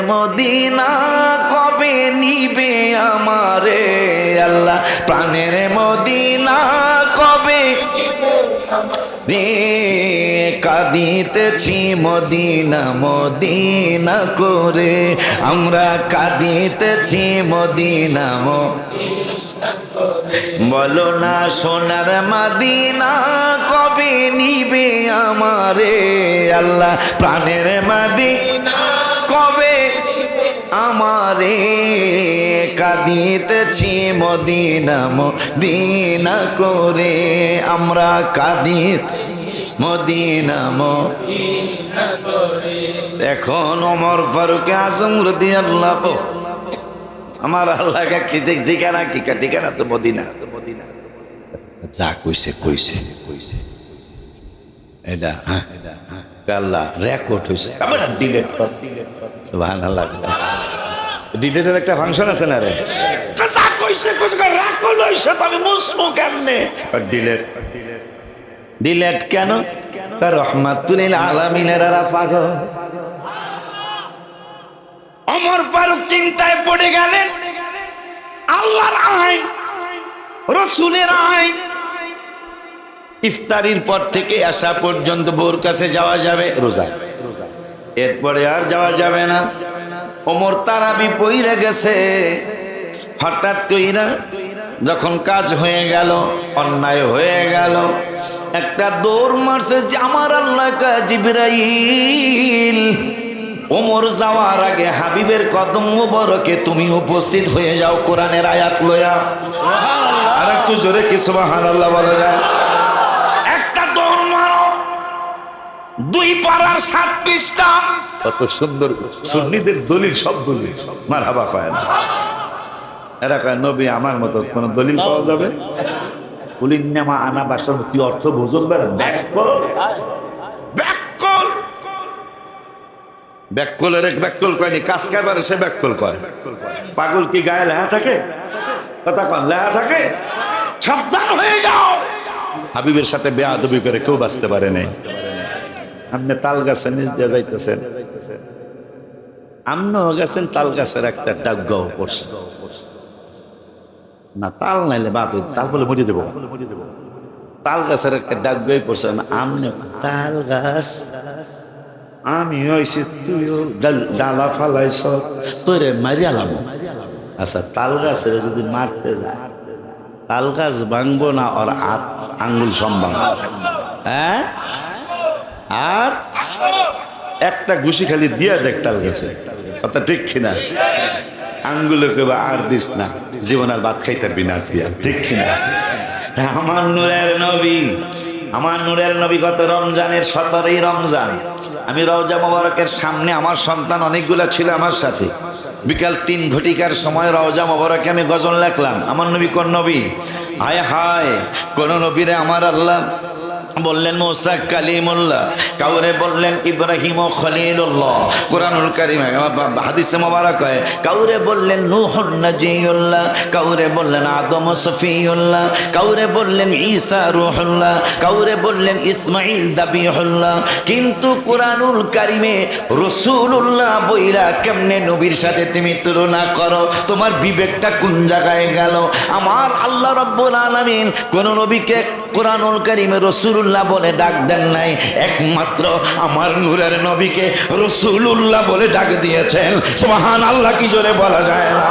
Medina কবে নিবে আমারে আল্লাহ প্রাণের মদিনা কবে কাঁদিতেছি মদিনা মদিনা করে আমরা কাঁদিতেছি মদিনা বলো না সোনার মদিনা কবে নিবে আমারে আল্লাহ প্রাণের মদিনা কবে আমারে কাঁদিতেছি মদিনা মদিনা করে আমরা কাঁদিতেছি মদিনা মদিনা করে এখন ওমর ফারুক আজম রাদিয়াল্লাহু আমার আল্লাহকে কি ঠিকানা কি ঠিকানা তো মদিনা যা কইছে কইছে এটা হ্যাঁ আল্লাহ রেকর্ড হইছে আবার ডিলিট কর সুবহানাল্লাহ ডিলিটের একটা ফাংশন আছে না রে যা কইছে কইছে রেকর্ড হইছে তবে মুসমু কেমনে ডিলিট ডিলিট কেন রহমাতুল আলামিনের পাগল ওমর ফারুক চিন্তায় পড়ে গেলেন আল্লাহর আইন রাসূলের আইন ইফতারির পর থেকে আসা পর্যন্ত বউর কাছে যাওয়া যাবে রোজা এরপরে আর যাওয়া যাবে না ওমর তারাবি পইরা গেছে হঠাৎ কইরা যখন কাজ হয়ে গেল অন্যায় হয়ে গেল একটা দৌড় মারছে যে আমার আল্লাহ জিবরাইল ওমর যাওয়ার আগে হাবিবের কদম মোবারকে তুমি উপস্থিত হয়ে যাও কোরআনের আয়াত লয়া সুবহানাল্লাহ আর একটু জোরে কি সুবহানাল্লাহ বলা যায় একটা দৌড় মারো দুই পারার 7 পৃষ্ঠা কত সুন্দর সুন্নিদের দলিল সব দলিল মারহাবা কয় না এরা কয় নবী আমার মতো কোন দলিল পাওয়া যাবে কুলিন্নামা আনা বাসার কি অর্থ বুঝুন বেড়া ব্যাককল ব্যাককল ব্যাককলের এক ব্যাককল কয়নি কাজ কারবারে সে ব্যাককল কয় পাগল কি গায়ে লেহা থাকে কথা কন লেহা থাকে সাবধান হয়ে যাও হাবিবের সাথে বেয়াদবি করে কেউ বাঁচতে পারে নাই আপনি তাল গাছের নিচ দিয়ে যাইতেছেন আমরাও গেছেন তাল গাছের একটা ডাগ্গাও পড়ছে না তাল নাইলে বাদ তাল বলে মরিয়ে দেবো তাল গাছের একটা ডাগ্গাই পড়ছে না আমনে তাল গাছ আমি হয়েছি তুইও ডালা ফালাইছ তোরে মারিয়ালাম আচ্ছা তাল গাছের যদি মারতে যায় তাল গাছ ভাঙবো না ওর আঙ্গুল সম্ভাঙ হ্যাঁ আর একটা ঘুষি খালি দিয়া দেখ তাল গেছে কথা ঠিক কিনা আঙ্গুলে কেবা আর দিস না জীবন আর ভাত খাইতে পারবি না দিয়া ঠিক কিনা আমার নূরের নবী গত রমজানের 17ই রমজান আমি রওজা মোবারকের সামনে আমার সন্তান অনেকগুলা ছিল আমার সাথে বিকাল 3 ঘটিকার সময় রওজা মোবারকে আমি গজল লিখলাম আমার নবী কোন নবী হায় হায় কোন নবীরে আমার আল্লাহ বললেন মুসা কালিমুল্লাহ কাউরে বললেন ইব্রাহিম ও খলিলুল্লাহ কোরআনুল কারীমে হাদিসে মোবারক হয় কাউরে বললেন নূহুন নাজিউল্লাহ কাউরে বললেন আদম সফিউল্লাহ কাউরে বললেন ঈসা রূহুল্লাহ কাউরে বললেন ইসমাঈল দাবিহুল্লাহ কিন্তু কোরআনুল কারীমে রাসূলুল্লাহ বইরা কেমনে নবীর সাথে তুমি তুলনা করো তোমার বিবেকটা কোন জায়গায় গেল আমার আল্লাহ রাব্বুল আলামিন কোন নবীকে কোরআনুল কারীমে রাসূলুল্লাহ বলে ডাক দেন নাই একমাত্র আমার নূরের নবীকে রাসূলুল্লাহ বলে ডাক দিয়েছেন সুবহানাল্লাহ কি জোরে বলা যায় না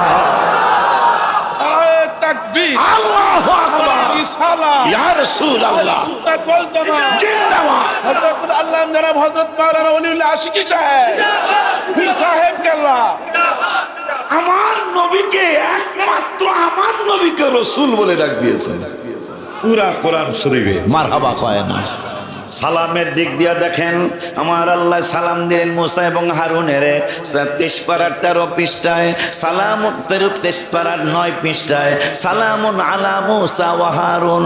নারায়ে তাকবীর আল্লাহু আকবার রিসালাত ইয়া রাসূলুল্লাহ জিন্দাবাদ হযরত আল্লাহ জনাব হযরত মাওলানা ওলিউল্লাহ আশিকি সাহেব কেল্লা আমার নবীকে একমাত্র আমার নবীকে রাসূল বলে ডাক দিয়েছেন পুরা কোরআন শরীফে মারহাবা কয় না সালামের দিক দিয়া দেখেন আমার আল্লাহ সালাম দিলেন মুসা এবং হারুনের 33 পারার 13 পৃষ্ঠায় সালাম 33 পারার 9 পৃষ্ঠায় সালামুন আলা মুসা ওয়া হারুন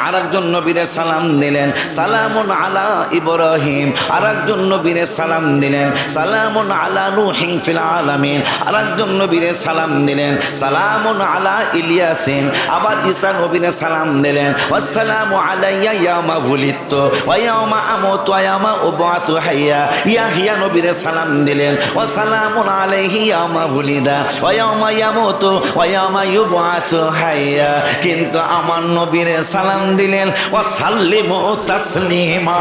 আরেকজন নবীরে সালাম দিলেন সালামুন আলা ইব্রাহিম আরেকজন নবীরে সালাম দিলেন সালামুন আলা নূহিন ফিল আলামিন আরেকজন নবীরে সালাম দিলেন সালামুন আলা ইলিয়াসিন আবার ঈসা নবীরে সালাম দিলেন আসসালামু আলাইয়া ইয়ামা বুলিত ওয়া ইয়াউমা আমুতু ওয়া ইয়াউমা উবআসু হাইয়া। ইয়াহইয়া নবীরে সালাম দিলেন, ওয়া সালামুন আলাইহি ইয়াউমা ওয়ালিদা ওয়া ইয়াউমা ইয়ামুতু ওয়া ইয়াউমা ইউবআসু হাইয়া। কিন্তু আমার নবীরে সালাম দিলেন, ওয়া সাল্লিমু তাসলিমা।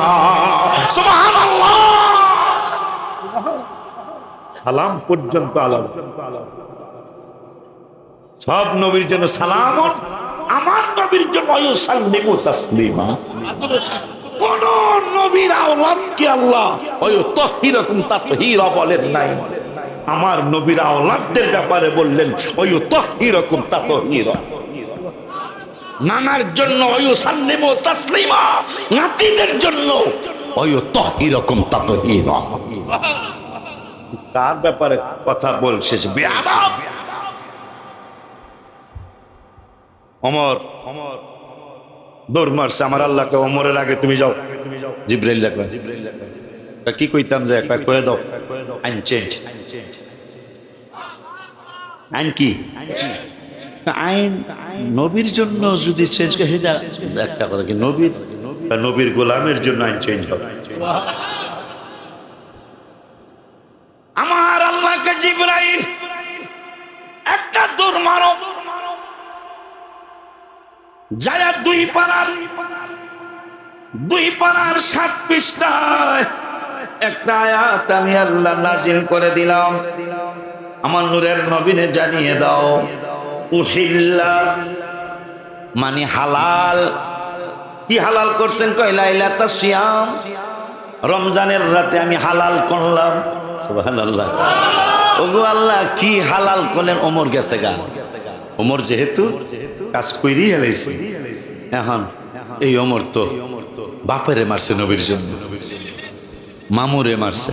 সুবহানাল্লাহ। সালাম পর্যন্ত আলাদা। সব নবীর জন্য সালাম, আমার নবীর জন্য ইউসাল্লিমু তাসলিমা। কোন নবীর আওলাদকে আল্লাহ ওয়ুতাহহিরুকুম তাতহীরা বলেন নাই, আমার নবীর আওলাদদের ব্যাপারে বললেন ওয়ুতাহহিরুকুম তাতহীরা। নানার জন্য ওয়ুসাল্লিমু তাসলিমা, নাতিদের জন্য ওয়ুতাহহিরুকুম তাতহীরা। কার ব্যাপারে কথা বলছিস বেয়াদব? ওমর দৌড় মারছে, আমার আল্লাহকে ওমরের আগে তুমি যাও। জিবরাইল কি কইতাম যে কয়ে দাও আইন চেঞ্জ। আইন কি? আইন নবীর জন্য যদি চেঞ্জ করে সেটা একটা কথা, কি নবীর গোলামের জন্য আইন চেঞ্জ হবে। আমার আল্লাহকে জিবরাইল একটা দৌড় মারো, যায়া দুই পারার 7 পৃষ্ঠায় একটা আয়াত আমি আল্লাহ নাজিল করে দিলাম। আমার নূরের নবীনে জানিয়ে দাও, উহিল্লা মানে হালাল। কি হালাল করছেন? কয় লাইলাতাস সিয়াম, রমজানের রাতে আমি হালাল করলাম। সুবহানাল্লাহ। ওগো আল্লাহ কি হালাল করলেন? ওমর গেছে গা। ওমর যেহেতু কাজ কইরি হেলাইছে, এখন এই ওমর তো বাপেরে মারছে নবীর জন্য, মামুরে মারছে,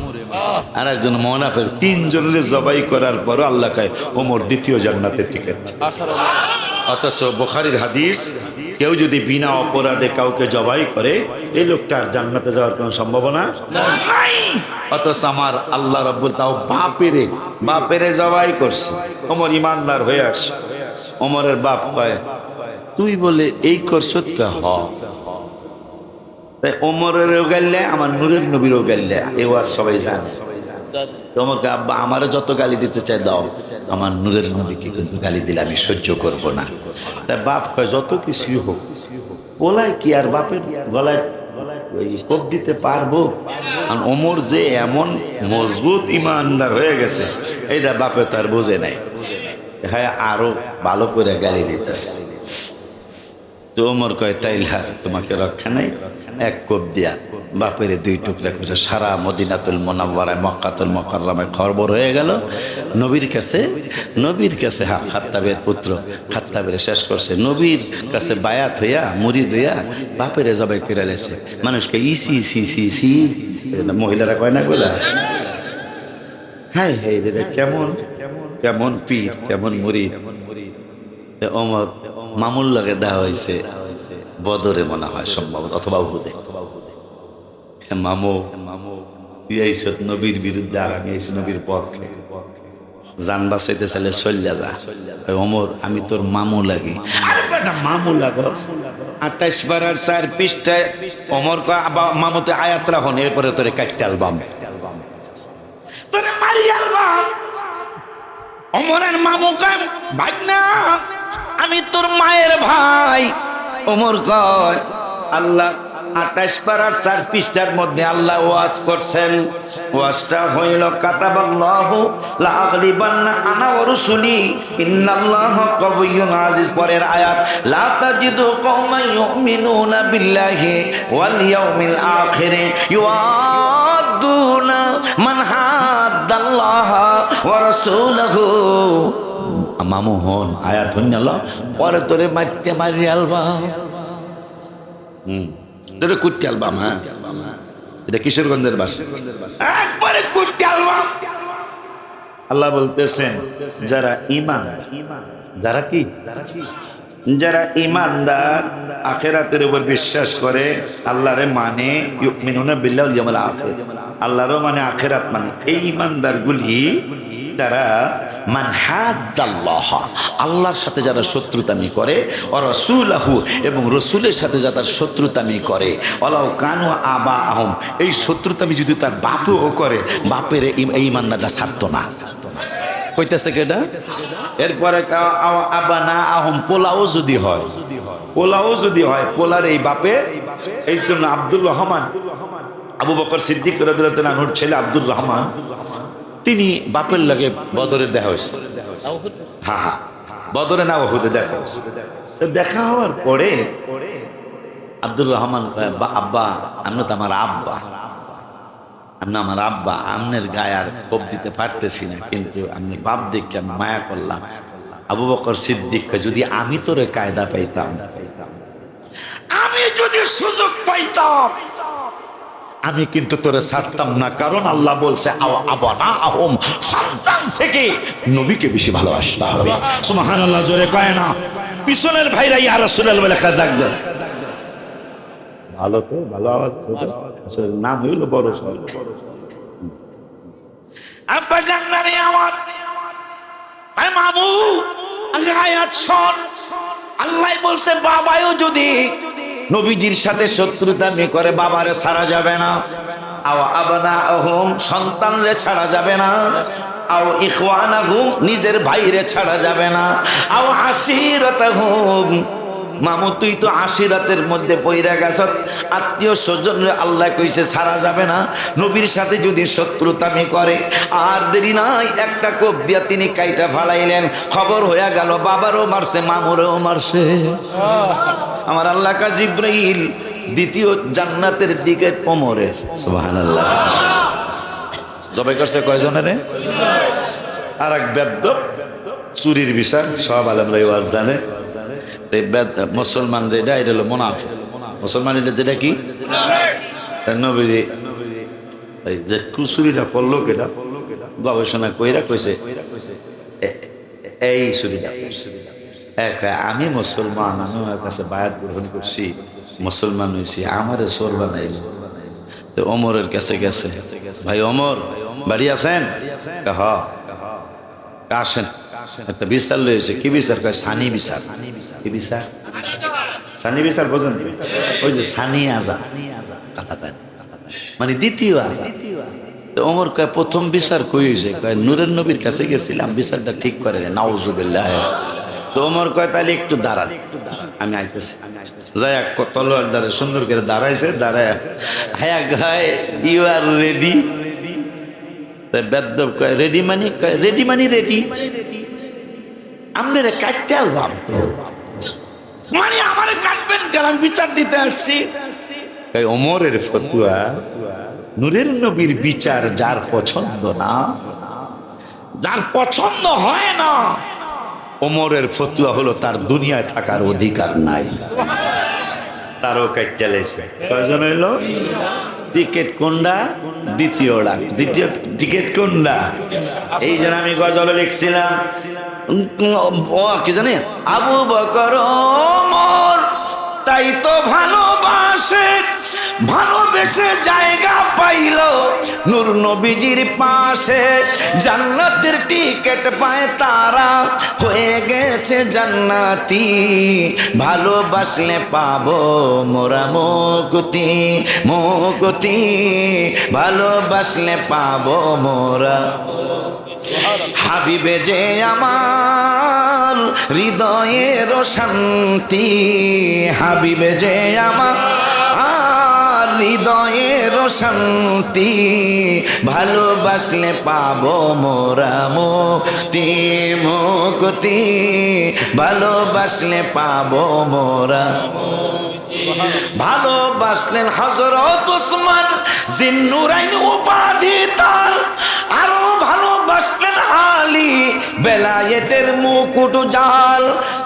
আর একজন মুনাফিক। 3 জনের জবাই করার পর আল্লাহ কয় ওমর দ্বিতীয় জান্নাতের টিকিট। অথচ বুখারীর হাদিস, কেউ যদি বিনা অপরাধে কাউকে জবাই করে এই লোকটার জান্নাতে যাওয়ার কোনো সম্ভাবনা নাই। অথচ আমার আল্লাহ রাব্বুল তাও বাপেরে জবাই করছে। ওমর ইমানদার হয়ে আসে। ওমরের বাপ কয় তুই বলে এই করছত কা? হ। তাই ওমরেরও গাইলে আমার নূরের নবীরও গাইলে, এ ওয়াজ সবাই জানে। তোমাকে আব্বা আমারও যত গালি দিতে চাই দাও, আমার নূরের নবীকে কিন্তু গালি দিলে আমি সহ্য করব না। তাই বাপ কয় যত কিছু হোক, বলাই কি আর বাপের গলায় কোপ দিতে পারবো? আর ওমর যে এমন মজবুত ইমানদার হয়ে গেছে, এইটা বাপে তার বোঝে নাই। হ্যাঁ, আরো ভালো করে গালি দিতেছে। তো ওমর কয় তাইলে তোমাকে রক্ষা নাই। এক কোপ দিয়া বাপের 2 টুকরা করে সারা মদিনাতুল মুনাওয়ারায় মক্কাতুল মুকাররমায় খবর হয়ে গেল নবীর কাছে। হ্যাঁ, খাত্তাবের পুত্র খাত্তাবের শেষ করছে, নবীর কাছে বায়াত হইয়া মুরিদ হইয়া বাপেরে জবাই করে লেছে। মানুষকে ইসি মহিলারা কয় না বলে, হাই হাই রে, কেমন পীর, কেমন মুরিদ। ওমর মামুল লাগে দেওয়া হয়েছে বদরে মনে হয় সম্ভবত, অথবা উহুদে। মামু তুই আইস নবীর বিরুদ্ধে, আর আমি আইসি নবীর পক্ষে, জান বাঁচাইতে চাইলে চল্লা যা। ওমর আমি তোর মামু লাগি। মামু লাগস 28 পারার 4 পৃষ্ঠায় ওমর কয় মামুতে আয়াত রাখুন, এরপরে তোরে কাটতে আলবাম, তোরে মারি আলবাম। ওমরের মামু কয় ভাগনা আমি তোর মায়ের ভাই। ওমর কয় আল্লাহ 28 পারার 4 পৃষ্ঠার মধ্যে আল্লাহ ওয়াজ করছেন। ওয়াজটা হইল কাতাবাল্লাহু লা আগলিবান্না আনা ওয়া রুসুলি ইন্নাল্লাহা কাওয়্যুন আজিজ। পরের আয়াত লা তাজিদু কওমান ইউমিনুনা বিল্লাহি ওয়াল ইয়াউমিল আখির ইউআদ্দুনা মান হাদ্দাল্লাহা ওয়া রাসূলহু। মামু হন আয়াত হইল পরে তোরে মারতে মারি আলবাম, তোরে কুটতে আলবাম। হ্যাঁ, এটা কিশোরগঞ্জের ভাষা, একবারে কুটতে আলবাম। আল্লাহ বলতেছেন যারা ইমানদার আখিরাতের উপর বিশ্বাস করে, আল্লাহরে মানে, ইউমিনুনা বিল্লাহি ওয়াল ইয়াউমিল আখির, আল্লাহরও মানে আখিরাত মানে, এই ইমানদারগুলি তারা মান হাদ্দাল্লাহ, আল্লাহর সাথে যারা শত্রুতামি করে, ওয়া রাসূলাহু, এবং রসুলের সাথে যারা শত্রুতামি করে, ওয়ালাউ কানু আবাআহুম, এই শত্রুতামি যদি তার বাপও করে, বাপের এই ইমানদারটা ছাড়তো না। কইতেছে কেডা? এরপরে আবানা আহম, পোলাও যদি হয়, পোলাও যদি হয়, পোলার এই বাপে, এই জন্য আব্দুর রহমান, আবু বকর সিদ্দিক রাদিয়াল্লাহু আনহুর ছেলে আব্দুর রহমান, তিনি বাপের লাগে বদরে দেখা হয়েছে। হ্যাঁ হ্যাঁ, বদরে না ওহুদে দেখা হয়েছে। দেখা হওয়ার পরে আব্দুর রহমান কয়, আব্বা আপনি তো আমার আব্বা, আপনি আমার আব্বা, আমনের গায়ে আর কোপ দিতে পারতেছি না, কিন্তু আপনি বাপ দেখে আমি মায়া করলাম। আবু বকর সিদ্দিক কয়, যদি আমি তোরে কায়দা পাইতাম, আমি যদি সুযোগ পাইতাম, আমি কিন্তু তোরে ছাড়তাম না, কারণ আল্লাহ বলছে আবানা আহম, সন্তান থেকে নবীকে বেশি ভালোবাসতে হবে। সুবহানাল্লাহ, জোরে কয় না। পিছনের ভাইরা ইয়া রাসূলুল্লাহ বলে একটা ডাকবেন, ভালো তো, ভালো আওয়াজ তো, নাম হইল বড় সব। আব্বা জান্নারে আমার, আয় মামু, আয়াত শোন, আল্লাহ বলছে বাবাও যদি নবীজির সাথে শত্রুতামি করে, বাবারে ছাড়া যাবে না। আও আবনাহুম, সন্তানরে ছাড়া যাবে না। আও ইখওয়ানাহুম, নিজের ভাইরে ছাড়া যাবে না। আও আশিরাতাহুম, মামু তুই তো আশিরাতের মধ্যে পইরা গেছ, আত্মীয় স্বজনরে আল্লাহ কইছে ছাড়া যাবে না। নবীর সাথে যদি শত্রুতামি করে, আর দেরি নাই, একটা কোপ দিয়া তিনি কাইটা ফালাইলেন। খবর হইয়া গেল, বাবারও মারছে, মামুরেও মারছে। আমার আল্লাহ কা জিব্রাইল দ্বিতীয় জান্নাতের দিকে ওমরের, সুবহানাল্লাহ, জবাই করছে কয়জনের? আর এক বেদ্যপ, চুরির বিষয় সব আলেমরা ওয়াজ জানে। মুসলমান যেটা, এটা হলো মুনাফিক। মুসলমান এটা যেটা কি, নবীজি যে চুরিটা করলো, কেটা গবেষণা কইরা কইছে এই চুরিটা করছে। আমি মুসলমান, আমি ওর কাছে বায়াত গ্রহণ করছি, মুসলমান হয়েছি, আমারে চোর বানাইল। তো ওমরের কাছে গেছে, ভাই ওমর বাড়ি আছেন? হ্যাঁ, আসেন, একটা বিচার লয়েছে। কি বিচার? কয় সানি বিচার। কি বিচার? সানি বিচার বোঝেন? ওই যে সানি আজা, মানে দ্বিতীয় আজা। তো ওমর কয় প্রথম বিচার কই হয়েছে? কয় নূরের নবীর কাছে গেছিলাম, বিচারটা ঠিক করে নাউজুবিল্লাহ। তো ওমর কয় তাহলে একটু দাঁড়ান, আমি আইতেছি। যাই তলোয়ার দ্বারা সুন্দর করে দাঁড়াইছে, দাঁড়ায় হ্যাঁ গায়, ইউ আর রেডি? বেদ্যপ কয় রেডি মানে? কয় রেডি মানে রেডি, আপনারা কাটতে আলবাম তো, মানে আমারে কাটবেন কেন? আমি বিচার দিতে আসছি। ওমরের ফতুয়া, নূরের নবীর বিচার যার পছন্দ না, যার পছন্দ হয় না, ওমরের ফতুয়া হলো তার দুনিয়ায় থাকার অধিকার নাই। তারও কাটতে লেছে। কয়জন হইল? টিকেট কোনটা? দ্বিতীয়টা। দ্বিতীয় টিকেট কোনটা? এই জন্য আমি গজল লিখছিলাম, কি জানি, আবু বকর ওমর তাই তো ভালোবাসে, ভালোবেসে জায়গা পাইল নূর নবীজির পাশে। জান্নাতের টিকেট পায় তারা, হয়ে গেছে জান্নাতি। ভালোবাসলে পাবো মোরা মুক্তি, মুক্তি। ভালোবাসলে পাবো মোরা। হাবিবে যে আমার হৃদয়ের শান্তি, হাবিবে যে আমার হৃদয়ের শান্তি। ভালোবাসলে পাবো মোরা মুক্তি, মুক্তি। ভালোবাসলে পাবো মোরা। ভালোবাসলেন হযরত ওসমান জিন্নুরাইন উপাধি তার, আরো ভালোবাসলেন আলী বেলায়েতের মুকুট জাল।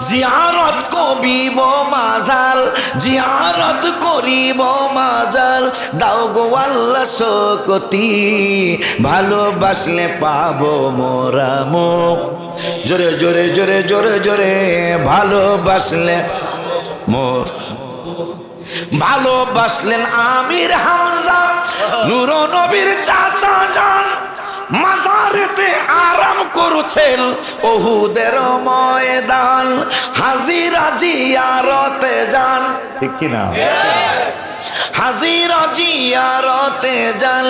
জিয়ারত করিব মাজার, জিয়ারত করিব মাজার। দাও গো আল্লাহ শক্তি, ভালোবাসলে পাবো মোরা মুখ। জোরে জোরে জোরে জোরে জোরে ভালোবাসলে মোর। ভালোবাসলেন আমির হামজা নূর নবীর চাচা যান, মাজারেতে আরাম করু মুছেন ওহুদের ময়দান, হাজিরা জিয়ারতে যান, ঠিক কিনা? হাজিরা জিয়ারতে যান,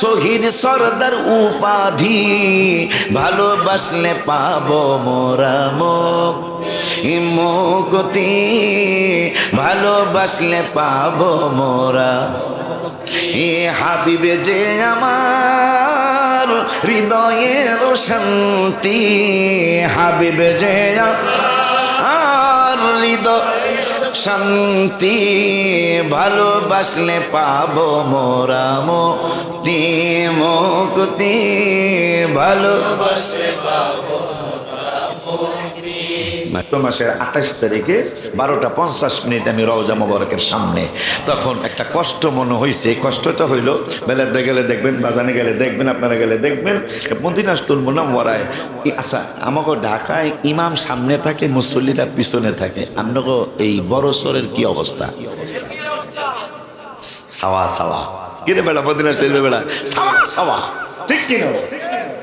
শহীদ সরদার উপাধি, ভালোবাসলে পাবো মোরা মুক্তি, ভালোবাসলে পাবো মোরা। এ হাবিবে যে আমার হৃদয়ের শান্তি, হাবিবে যে আর হৃদয় শান্তি, ভালোবাসলে পাবো মোরা মুক্তি, ভালোবাসলে পাবো মাসের 28 তারিখে 12:50 আমি রওজা মোবারকের সামনে। তখন একটা কষ্ট মনে হয়েছে। কষ্টটা হইল, বেলাতে গেলে দেখবেন, বাজানে গেলে দেখবেন, আপনারা গেলে দেখবেন, মদিনাতুল মুনাওয়ারায়, আচ্ছা আমাকে ঢাকায় ইমাম সামনে থাকে, মুসল্লিরা পিছনে থাকে, আপনাকে এই বড় সরের কি অবস্থা? সাওয়া সাওয়া কিরে বেড়া, মদিনা শরীফে বেড়া সাওয়া সাওয়া, ঠিক কিনা?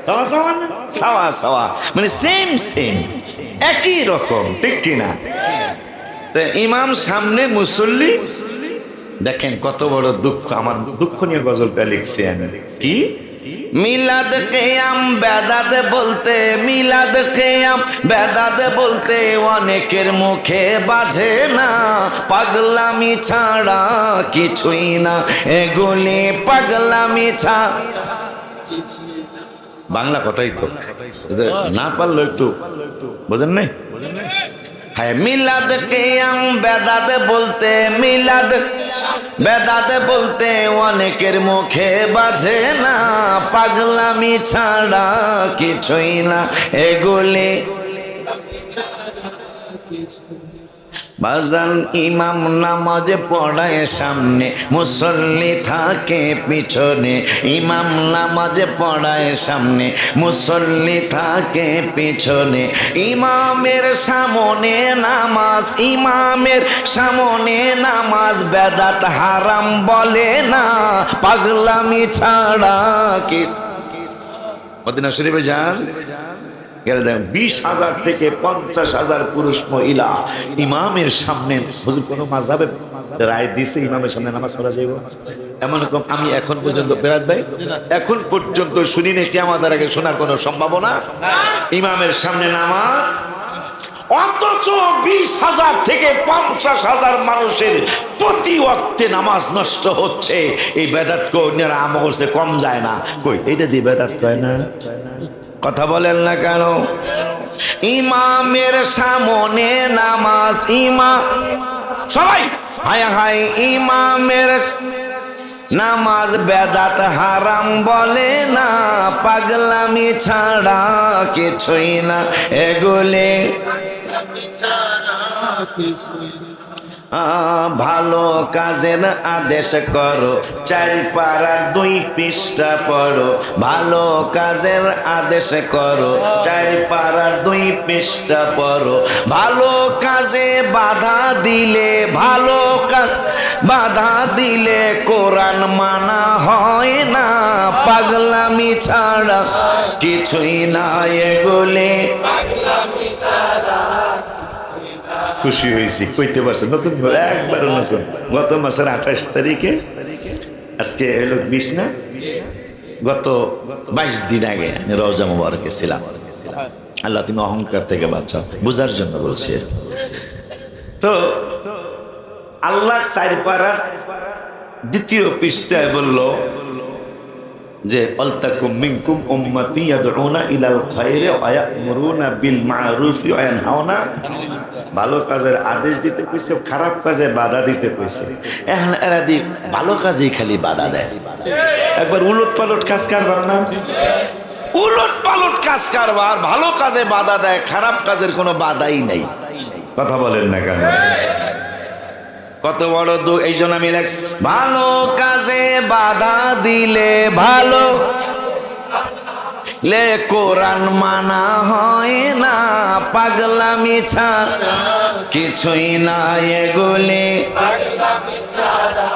সাওয়া সাওয়া না, সাওয়া সাওয়া মানে সেম সেম, একই রকম, ঠিক কিনা? তো ইমাম সামনে, মুসল্লি। দেখেন কত বড় দুঃখ, আমার দুঃখ নিয়ে গজলটা লিখছি আমি। কি মিলাদ কিয়াম বেদাত বলতে, মিলাদ কিয়াম বেদাত বলতে অনেকের মুখে বাজে না, পাগলামি ছাড়া কিছুই না, এগুলি পাগলামি ছাড়া। বাংলা কথাই তো, না পারলো একটু বোঝেন নাই? হ্যাঁ, মিলাদ কিয়াম বেদাত বলতে, মিলাদ বেদাত বলতে অনেকের মুখে বাজে না, পাগলামি ছাড়া কিছুই না, এগুলি বাজান। ইমাম নামাজ পড়ায় সামনে, মুসল্লি থাকে পিছনে, ইমাম নামাজ পড়ায় সামনে, মুসল্লি থাকে পিছনে, ইমামের সামনে নামাজ, ইমামের সামনে নামাজ, বেদাত হারাম বলে না, পাগলামি ছাড়া কি। মদিনা শরীফে যান, 20,000 থেকে 50,000 পুরুষ মহিলা ইমামের সামনে। হুজুর কোন মাযহাবে রায় দিছে ইমামের সামনে নামাজ পড়া যাইব? এমন রকম আমি এখন পর্যন্ত বেরাত ভাই এখন পর্যন্ত শুনি না, কিয়ামতের আগে শোনার কোনো সম্ভাবনা। ইমামের সামনে নামাজ, অথচ 20,000 থেকে 50,000 মানুষের প্রতি ওয়াক্তে নামাজ নষ্ট হচ্ছে। এই বেদাত কইনারা আমল করছে, কম যায় না। কই এইটা দিয়ে বেদাত কয় না? কথা বলেন না কেন? ইমামের সামনে নামাজ, ইমাম সবাই হায় হায়, ইমামের নামাজ বেদাত হারাম বলে না, পাগলামি ছাড়া কিছুই না, এগুলি ভালো কাজের আদেশ করো, 4 পারার 2 পৃষ্ঠা পড়ো, ভালো কাজের আদেশ করো, 4 পারার 2 পৃষ্ঠা পড়ো, ভালো কাজে বাধা দিলে, ভালো কাজ বাধা দিলে কোরআন মানা হয় না, পাগলামি ছাড়া কিছুই না, এগুলি পাগলামি ছাড়া। খুশি হয়েছি, কইতে পারছে নতুন একবার নতুন। গত মাসের 28 তারিখে, আজকে হলো 20 না, গত 22 দিন আগে আমি রওজা মোবারকে ছিলাম। আল্লাহ তুমি অহংকার থেকে বাঁচাও, বুঝার জন্য বলছি। তো আল্লাহ 4 পারার 2য় পৃষ্ঠায় বলল যে আলতাকুম মিনকুম উম্মতি ইয়াদউনা ইলাল খায়রি ওয়া ইয়া'মুরুনা বিল মা'রুফি ওয়া ইয়ানহাউনা। ভালো কাজের আদেশ দিতে কইছে, খারাপ কাজে বাধা দিতে কইছে। এখন এরা দি ভালো কাজেই খালি বাধা দেয়। একবার উলট পালট কাজ কারবার না, উলট পালট কাজ কারবার, ভালো কাজে বাধা দেয়, খারাপ কাজের কোনো বাধাই নাই। কথা বলেন না কেন? কত বড় এই জন্য আমি লেখছি, ভালো কাজে বাধা দিলে ভালো লে কোরআন মানা হয় না, পাগলামি ছাড়া কিছুই না, এগুলি পাগলামি ছাড়া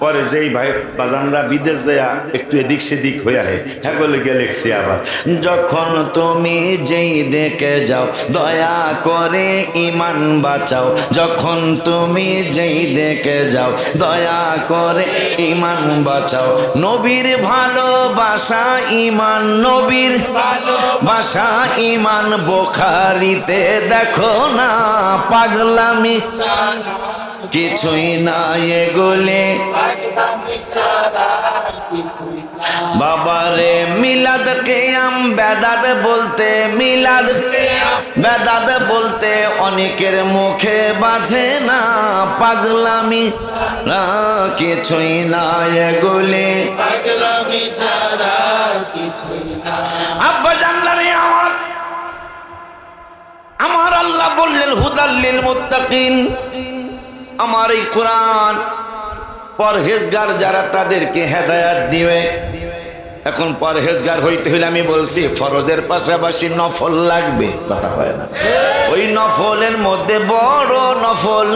পরে যেই ভাই বাজানরা বিদেশ যায় একটু এদিক সেদিক হয়ে আহে হ্যাঁ বলে গিয়ে লিখছি আবার, যখন তুমি যেই দেখে যাও দয়া করে ইমান বাঁচাও, যখন তুমি যেই দেখে যাও দয়া করে ইমান বাঁচাও, নবীর ভালোবাসা ইমান, নবীর ভালোবাসা ইমান, বুখারীতে দেখো না পাগলামি কিছুই না এগুলে, বাবারে মিলাদ কিয়াম বেদাত বলতে, মিলাদ বেদাত বলতে অনেকের মুখে বাজে না পাগলামি না কিছুই না এগুলে, আব্বা জানলারে আমার আল্লাহ বললেন হুদাল্লিল মুত্তাকিন, আমার এই কোরআন পরহেজগার যারা তাদেরকে হেদায়েত দিবে। এখন পরহেজগার হইতে হইলে আমি বলছি ফরজের পাশাপাশি নফল লাগবে, কথা হয় না। ওই নফলের মধ্যে বড় নফল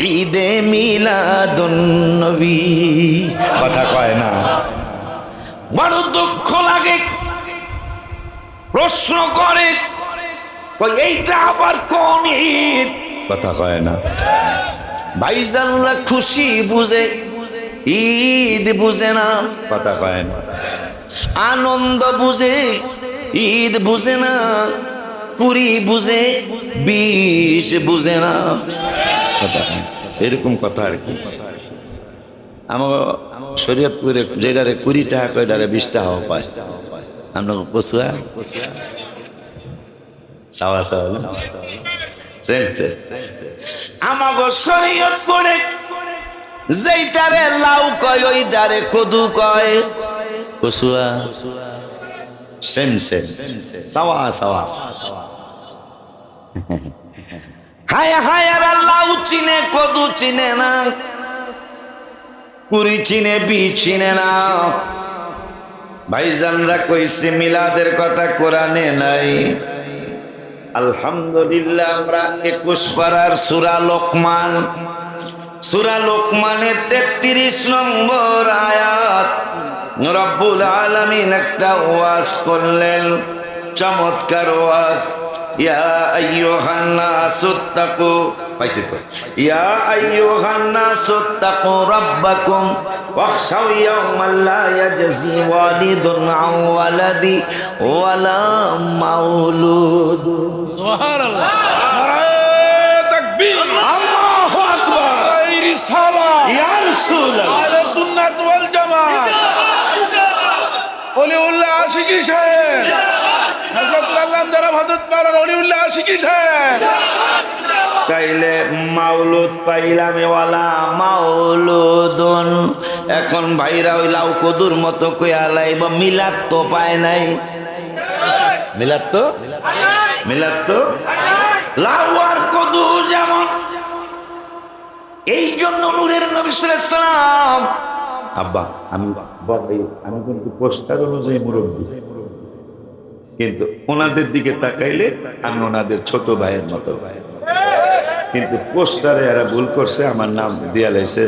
ঈদে মিলাদুন নবী, কথা কয় না। বড় দুঃখ লাগে, প্রশ্ন করে এইটা আবার কোন ঈদ, কথা কয় না। ভাইজানরা খুশি বুঝে ঈদ বুঝে না, কথা কয় না। আনন্দ বুঝে ঈদ বুঝে না, 20 বুঝে 20 বুঝে না, এরকম কথা আর কি। আমার শরীয়তপুরে যেটারে 20 টাকা কয় ডারে 20 টাকা পায়, আমরা পশুয়া চাওয়া চাওয়া আমাগো শরীয়তপুরে যেইটারে লাউ কয় ওইটারে কদু কয়, পশুয়া সেম সেম চাওয়া চাওয়া। হায় হায় আর লাউ চিনে কদু চিনে না, পুরি চিনে বীজ চিনে না। ভাইজানরা কইছে মিলাদের কথা কোরআনে নাই। আলহামদুলিল্লাহ আমরা 21 পারার সূরা লোকমান, সূরা লোকমানের 33 নম্বর আয়াত রব্বুল আলামিন একটা ওয়াজ করলেন, চমৎকার ওয়াজ। ইয়া আইয়ুহান নাসুত্তাকু, পাইছি তো, ইয়া আইয়ুহান নাসুত্তাকু রাব্বাকুম ওয়াখশাউ ইয়াওমান লা ইয়াজজি ওয়ালিদুন আন ওয়ালাদি ওয়ালা মাউলুদ। সুবহানাল্লাহ, নারায়ে তাকবীর, আল্লাহু আকবার, এই রিসালাত ইয়া রাসূলুল্লাহ, আহলে সুন্নাত ওয়াল জামাত, ওলিউল্লাহ আশিকি সাহেব, হযরতুল আল্লাহ যারা হযরত মাওলানা ওলিউল্লাহ আশিকি সাহেব। তাইলে মাউলুদ পাইলাম ওয়ালা মাউলুদুন। এখন ভাইরা ওই লাউ কদুর মতো কইয়া লাইব, মিলাদ তো পায় নাই, মিলাদ তো লাউ আর কদু যেমন। এই জন্য নূরের নবী সাল্লাল্লাহু আলাইহি সাল্লাম, আব্বা আমি কিন্তু পোস্টার অনুযায়ী মুরব্বী, কিন্তু ওনাদের দিকে তাকাইলে আমি ওনাদের ছোট ভাইয়ের মতো, কিন্তু পোস্টারে এরা ভুল করছে, আমার নাম দিয়া লাইছে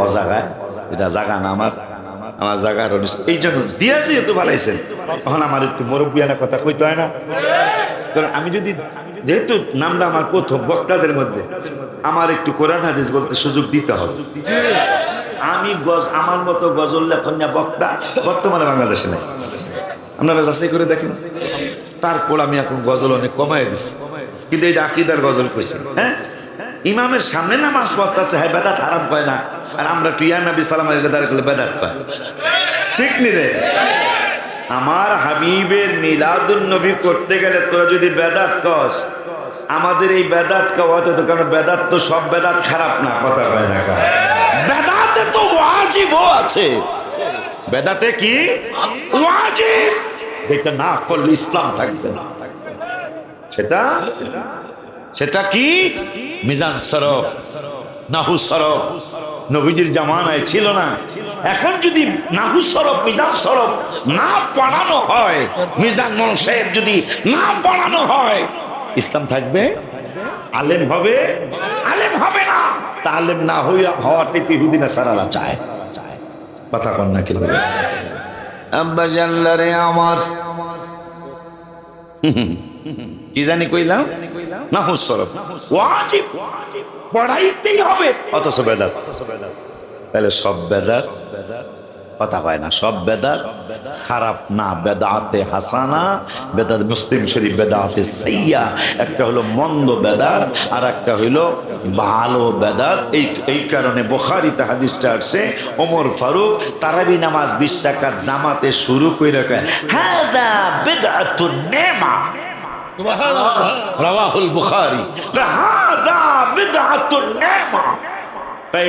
অজাগায়, এটা জাগা না আমার জাগার এই জন্য দিয়া যেহেতু ভালাইছেন, তখন আমার একটু মুরব্বিয়ানা কথা কইতে হয় না। কারণ আমি যদি, যেহেতু নামটা আমার প্রথম বক্তাদের মধ্যে, আমার একটু কোরআন হাদিস বলতে সুযোগ দিতে হবে। আমি আমার মতো গজল লেখনা বক্তা বর্তমানে বাংলাদেশে নেই, আপনারা যাচাই করে দেখেন। তারপর আমি এখন গজল অনেক কমাই দিচ্ছি, কিন্তু এটা আকীদার গজল কইছে। হ্যাঁ, ইমামের সামনে নামাজ পড়তেছে, হ্যাঁ বেদাত হারাম কয় না, আর আমরা টিয়া নবী সালামের দাঁড়িয়ে করলে বেদাত কয়, ঠিক নি রে? আমার হাবিবের মিলাদুন নবী করতে গেলে তোরা যদি বেদাত কস, আমাদের এই বেদাত কওয়া তো, কারণ বেদাত তো সব বেদাত খারাপ না, কথা কয় না। বেদাতে তো ওয়াজিবও আছে, বেদাতে কি ওয়াজিব, যেটা না করলে ইসলাম থাকবে না। সেটা কি? মিজান শরফ, নাহু শরফ নবীজির জামানায় ছিল না। এখন যদি নাহু শরফ, মিজান শরফ না পড়ানো হয়, মিজান সাহেব যদি না পড়ানো হয়, ইসলাম থাকবে? আলেম হবে? আলেম হবে না, তালেম না হওয়াটাই ইহুদি নাসারারা চায়। কথা কন না কেন আব্বা জানলারে আমার কি জানি কইলাম না হুসরফ ওয়াজিব পড়াইতেই হবে, অথচ বেদাত। তাহলে সব বেদাত, কথা কয় না, সব বেদাত খারাপ না, বেদাতে হাসানা, বেদাত মুসলিম শরীফ বেদাতে সাইয়্যা। একটা হলো মন্দ বেদাত আর একটা হইলো ভালো বেদাত। এই কারণে বুখারীতে হাদিসটা আসছে, ওমর ফারুক তারাবি নামাজ 20 টাকা জামাতে শুরু কইরা কয় হাদা বিদআতুন নিমা, সুবহানাল্লাহ। রাওয়াহুল বুখারী, হাদা বিদআতুন নিমা,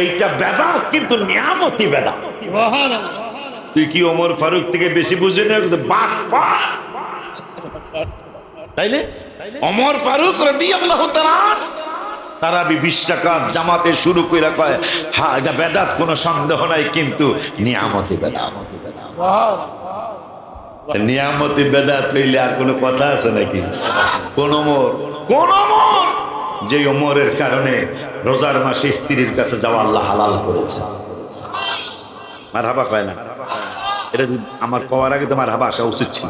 এইটা বেদাত কিন্তু নিয়ামতি বেদাত। সুবহানাল্লাহ। তুই কি ওমর ফারুক থেকে বেশি বুঝে না? তাইলে ওমর ফারুক রাদিয়াল্লাহু তাআলা তারাবি 20 টাকা জামাতে শুরু কইরা কয় হ্যাঁ এটা বেদাত, কোনো সন্দেহ নাই, কিন্তু নিয়ামতি বেদাত। নিয়ামতি বেদাত হইলে আর কোনো কথা আছে নাকি? কোন ওমর যে ওমরের কারণে রোজার মাসে স্ত্রীর কাছে যাওয়া আল্লাহ হালাল করেছে। মারহাবা কয় না? এটা আমার কওয়ার আগে তোমার হাবা আসা উচিত ছিল।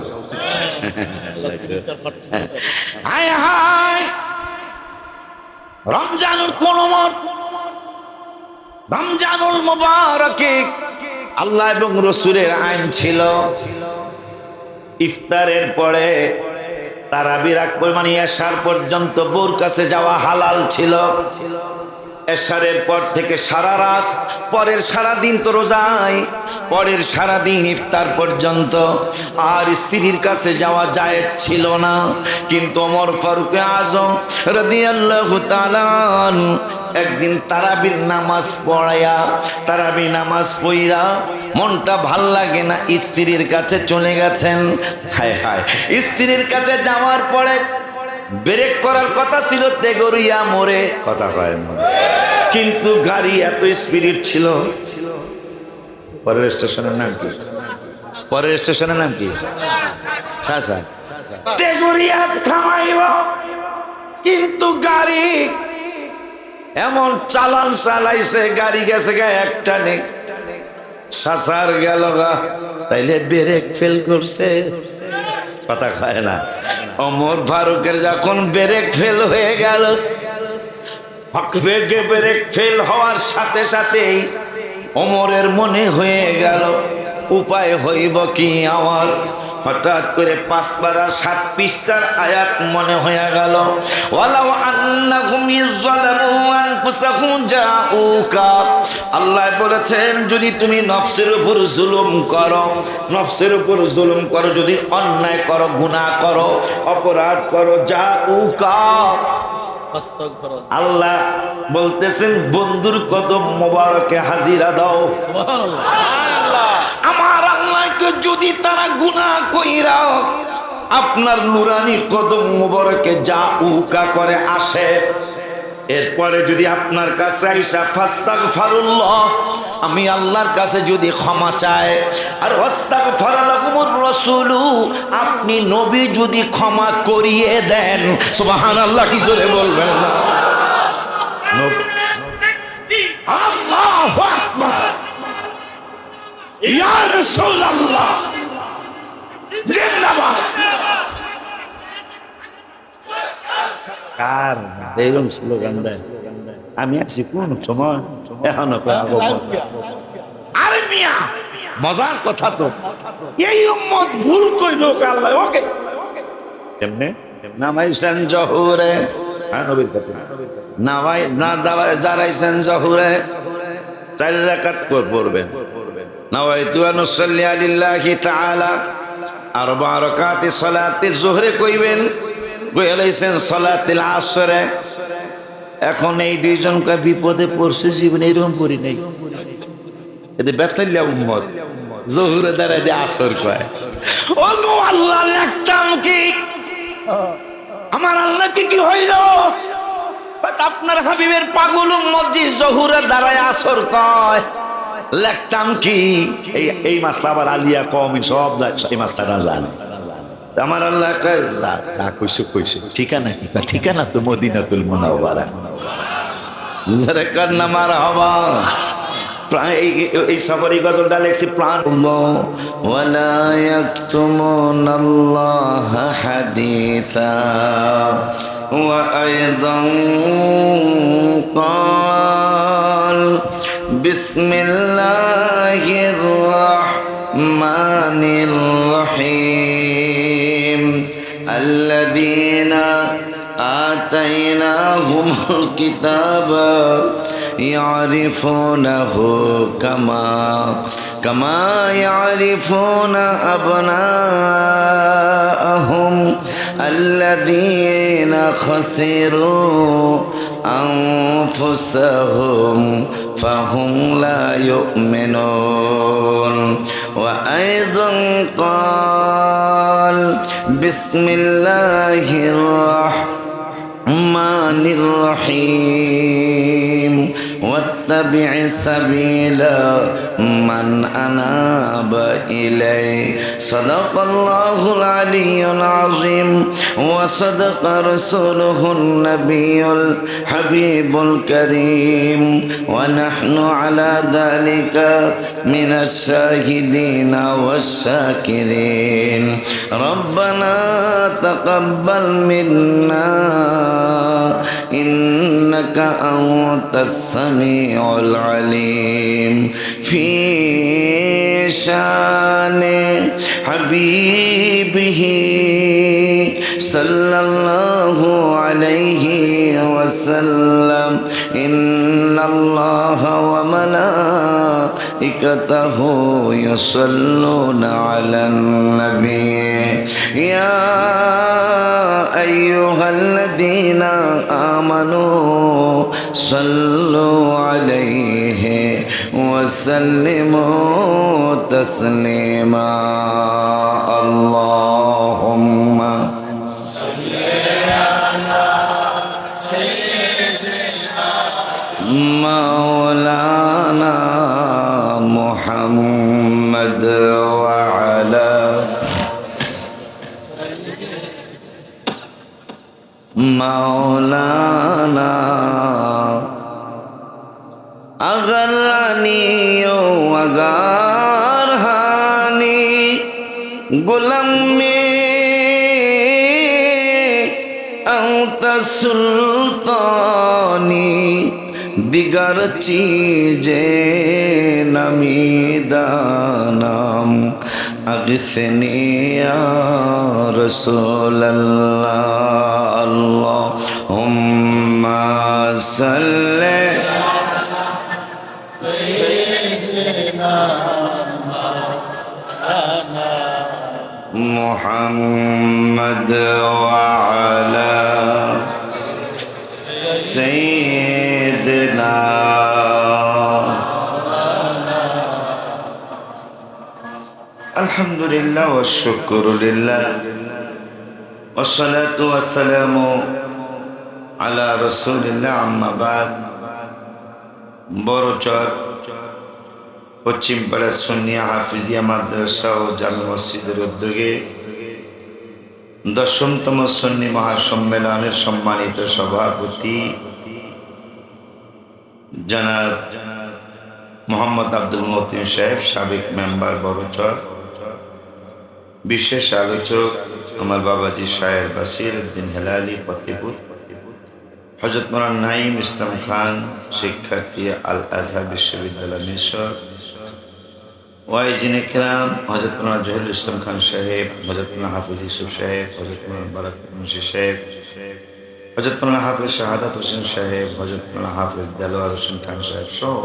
হায় হায়, রমজানুল কোন রমজানুল মুবারকে আল্লাহ এবং রাসূলের আইন ছিল ইফতারের পরে তারাবির আগ মানে এশার পর্যন্ত বউর কাছে যাওয়া হালাল ছিল। এশারের পর থেকে সারা রাত, পরের সারা দিন তো রোজায়, পরের সারা দিন ইফতার পর্যন্ত আর স্ত্রীর কাছে যাওয়া জায়েজ ছিল না। কিন্তু ওমর ফারুক আজম রাদিয়াল্লাহু তাআলা একদিন তারাবির নামাজ পড়া মনটা ভাল লাগে না, স্ত্রীর কাছে চলে গেছেন। হায় হায়, স্ত্রীর কাছে যাওয়ার পরে ব্রেক করার কথা ছিল তেগরিয়া মোড়ে, কথা কয় না, কিন্তু গাড়ি এত স্পিরিট ছিল। পরের স্টেশনের নাম কি? তেগরিয়া থামাইব, কিন্তু গাড়ি এমন চালাইছে, গাড়ি গেছে গা একটা নেই, সাসার গেল গা, তাইলে ব্রেক ফেল করছে। কথা কয় না। ওমর ফারুকের যখন ব্রেক ফেল হয়ে গেল, ব্রেক ফেল হওয়ার সাথে সাথেই ওমরের মনে হয়ে গেল উপায় হইব কি আমার। হঠাৎ করে 5 পারা 7 পৃষ্ঠার আয়াত মনে হয়ে গেল, ওয়ালাউ আন্নাহুম ইয়াযলামু আনফুসাহুম জাউকা। আল্লাহ বলেছেন যদি তুমি নফসের উপর জুলুম করো, যদি অন্যায় করো, গুনাহ করো, অপরাধ করো, জাউকা, আল্লাহ বলতেছেন বন্ধুর কদম মোবারকে হাজিরা দাও। সুবহানাল্লাহ। আমার আল্লাহকে যদি তারা গুনাহ কইরা আপনার নুরানি কদম মোবারকে জাউকা করে আসে, এরপরে যদি আপনার কাছে আইসা ফাস্তাগফিরুল্লাহ, আমি আল্লাহর কাছে যদি ক্ষমা চায়, আর ওয়াস্তাগফারা লাকুমুর রাসূলু, আপনি নবী যদি ক্ষমা করিয়ে দেন, সুবহানাল্লাহ, কি জোরে বলবেন না? আল্লাহু আকবার, ইয়া রাসূলুল্লাহ জিন্দাবাদ। কার এরকম স্লোগান দেয়? আমি আছি কোন সময়, এখন আরে মিয়া মজার কথা তো, এই উম্মত ভুল কইল আল্লাহ ওকে কেমনে নামাইছেন জহুরে, নবীর কথা নামাই না দাওয়ায় জারাইছেন জহুরে 4 রাকাত পড়বেন, নাওয়াইতু আন উসাল্লি লিল্লাহি তাআলা 4 রাকাতি সালাতি যুহরে কইবেন, কইলাইছেন সালাতুল আসরে। এখন এই দুইজন কয় বিপদে পড়ছে, জীবনে এরকম করি নাই, এতে বেতাল্লা উম্মত জহুরে দাঁড়ায় দিয়ে আসর কয়। ও গো আল্লাহ, লাগতাম কি আমার আল্লাহ কি হইল? আপনার হাবিবের পাগল উম্মত জি জহুরে দাঁড়ায় আসর কয়, লাগতাম কি? এই মাসলা আবার আলিয়া কম সব এই মাসটা না জানে। আমার আল্লাহ কয় যা কইছো ঠিকানা কি? ঠিকানা তো মদিনাতুল মুনাওয়ারা। যারা কন্যা মার হবা এই সফরি গজলটা লেখছি প্রাণ ওয়ালা ইয়াকতুমুনাল্লাহ হাদিসা ওয়া আইদান ক্বাল বিসমিল্লাহির রাহমানির রহিম আল্লাযীনা আতাইনাহুমুল কিতাবা يعرفونه كما يعرفون أبناءهم الذين خسروا أنفسهم فهم لا يؤمنون وأيضا قال بسم الله الرحمن الرحيم واتبع سبيل من أناب إلي صدق الله العلي العظيم وصدق رسوله النبي الحبيب الكريم ونحن على ذلك من الشاهدين والشاكرين ربنا تقبل منا إنك أنت السميع العليم في شان حبيبه صلى الله عليه وسلم إن الله وملائكته يصلون على النبي يا أيها الذين آمنوا صلوا عليه وسلموا تسليما اللهم مولانا محمد وعلى مولانا أغرني وغرهاني غلام أنت سلطاني দিগার চিজে নামি দানাম আগসনি ইয়া রাসূলুল্লাহ আল্লাহুম্মা সাল্লি মুহাম্মদ ওয়া আলা سيدنا الحمد لله والشكر لله والصلاة والسلام على رسول الله أما بعد বড়চর পশ্চিমপাড়া সুন্নিয়া হাফিজিয়া মাদ্রাসা ও জামে মসজিদের উদ্যোগে 10তম সুন্নি মহাসম্মেলনের সম্মানিত সভাপতি জনাব মোহাম্মদ আব্দুল মতিন সাহেব, সাবেক মেম্বার বড়চর, বিশেষ আলোচক আমার বাবাজি শায়ের বাসির উদ্দিন হেলালি ফতেপুর, হযরত মাওলানা নাঈম ইসলাম খান শিক্ষার্থী আল আজহার বিশ্ববিদ্যালয় মিশর, ওয়াইজিন ইকরাম হযরত মাওলানা জহিরুল ইসলাম খান সাহেব, হযরত মাওলানা হাফিজ ইউসুফ সাহেব, হযরত মাওলানা বারাকাত মুন্সি সাহেব, হযরত মাওলানা হাফিজ শাহাদাত হোসেন সাহেব, হযরত মাওলানা হাফিজ দেলোয়ার হোসেন খান সাহেব সহ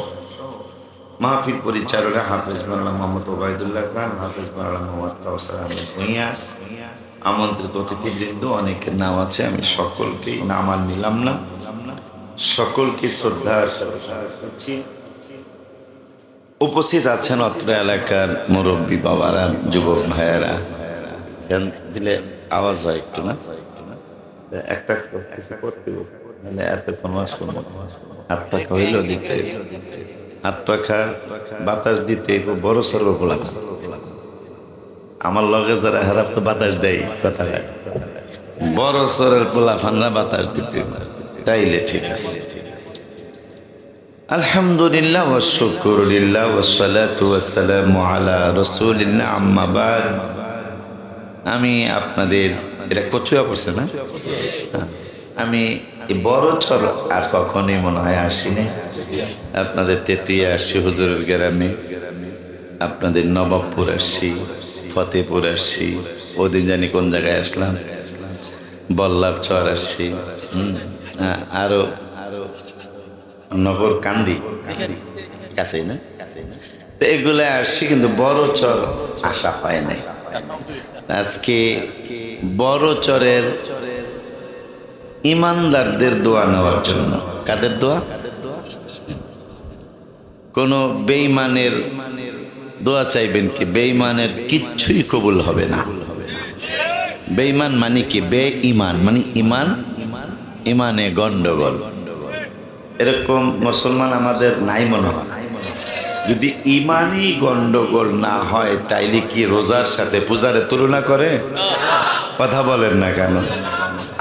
মাহফিল পরিচালনা হাফিজ মাওলানা মোহাম্মদ ওবায়দুল্লাহ খান, হাফিজ মাওলানা মোহাম্মদ কাউসার আহমেদ ভূঁইয়া, আমন্ত্রিত অতিথিবৃন্দ, অনেকের নাম আছে, আমি সকলকেই নাম আর নিলাম না, সকলকে শ্রদ্ধা করছি। উপস্থিত আছেন অত্র এলাকার মুরব্বী বাবারা, যুবক ভাইয়েরা, দিলে আওয়াজ হয় একটু না, একটা কিছু করতে মানে এতক্ষণ মাস করবো, হাত পাখা হইল দিতে, হাত পাখা বাতাস দিতে বড় সর্বগুলা আমার লগে যারা হারাপ তো বাতাস দেয়, কথা বড় সরের পোলা ফান্না বাতাস দিতে, তাইলে ঠিক আছে। আলহামদুলিল্লাহ ওয়া শুকরুলিল্লাহ ওয়া সালাতু ওয়া সালামু আলা রাসূলিল্লাহ আম্মা বাদ। আমি আপনাদের এটা কচুয়া পড়ছে না? হ্যাঁ। আমি এই বড় ছড় আর কখনোই মনে হয় আসিনি। আপনাদের তেতুইয়া আসছি, হুজুরের গ্রামে, আপনাদের নবাবপুর আসছি, ফতেপুর আসছি, ওদিন জানি কোন জায়গায় আসলাম, বল্লার চর আসছি, আরো নগর কান্দি কাছেই না, তো এগুলো আসছি, কিন্তু বড় চর আসা হয় নাই। আজকে বড় চরের ইমানদারদের দোয়া নেওয়ার জন্য। কাদের দোয়া? কোন বেঈমানের দোয়া চাইবেন কি? বেঈমানের কিচ্ছুই কবুল হবে না। বেঈমান মানে কি? বেঈমান মানে ইমান, ইমানে গন্ডগোল। এরকম মুসলমান আমাদের নাই মনে হয়। যদি ইমানই গন্ডগোল না হয়, তাইলে কি রোজার সাথে পূজারে তুলনা করে? কথা বলেন না কেন?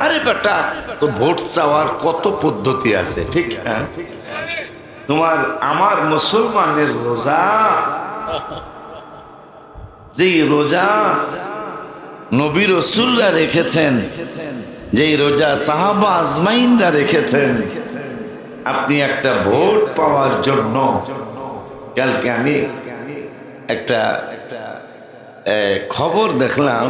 আরে বেটা, তো ভোট চাওয়ার কত পদ্ধতি আছে, ঠিক? হ্যাঁ, তোমার আমার মুসলমানের রোজা, যেই রোজা নবী রাসূলরা রেখেছেন, যেই রোজা সাহাবা আজমাইনরা রেখেছেন, আপনি একটা ভোট পাওয়ার জন্য, কালকে আমি একটা খবর দেখলাম,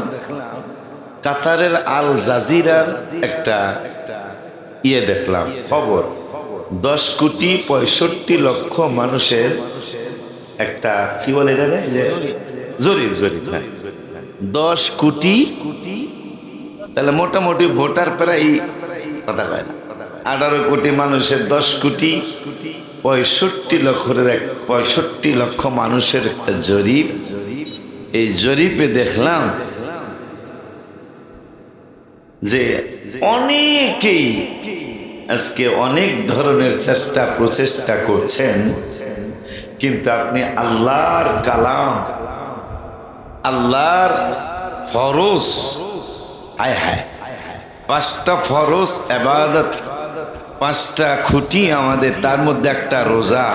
কাতারের আল জাজিরার একটা দেখলাম খবর, 10,65,00,000 মানুষের একটা কি বলে এটা, জরিপ, হ্যাঁ, 10 কোটি, তাহলে মোটামুটি ভোটার প্রায় কথা কয় না, 18 কোটি মানুষের 10,65,00,000 মানুষের একটা জরিপ। এই জরিপে দেখলাম যে অনেকেই আজকে অনেক ধরনের প্রচেষ্টা করছেন, কিন্তু আপনি আল্লাহর কালাম, আল্লাহর ফরজ, হায় হায়, 5টা ফরজ ইবাদত, 5টা খুঁটি আমাদের, তার মধ্যে একটা রোজা।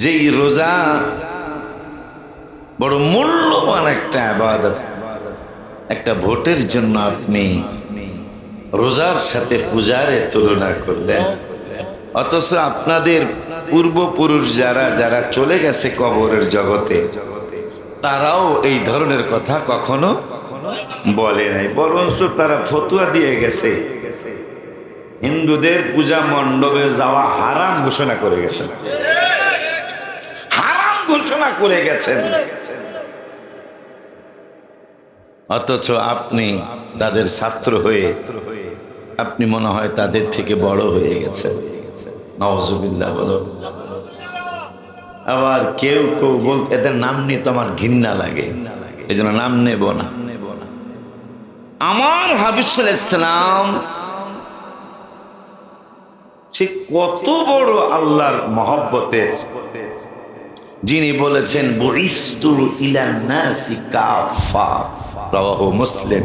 যেই রোজা বড় মূল্যবান একটা ইবাদত, একটা ভোটের জন্য আপনি রোজার সাথে পূজারে তুলনা করলেন। অথচ আপনাদের পূর্বপুরুষ যারা চলে গেছে কবরের জগতে, তারাও এই ধরনের কথা কখনো বলে নাই, বরঞ্চ তারা ফতোয়া দিয়ে গেছে, হিন্দুদের পূজা মণ্ডপে যাওয়া হারাম ঘোষণা করে গেছেন, হারাম ঘোষণা করে গেছেন। অথচ আপনি তাদের ছাত্র হয়ে আপনি মনে হয় তাদের থেকে বড় হয়ে গেছেন। নাউজুবিল্লাহ বলো। আবার কেউ বলতে, এদের নাম নিয়ে তো আমার ঘৃণা লাগে, এই জন্য নাম নেব না। আমার হাবিব সাল্লাল্লাহু আলাইহি ওয়াসাল্লাম সে কত বড় আল্লাহর মহব্বতের, যিনি বলেছেন বুইস্তু ইলান নাসি কাফা, রাওয়াহু মুসলিম।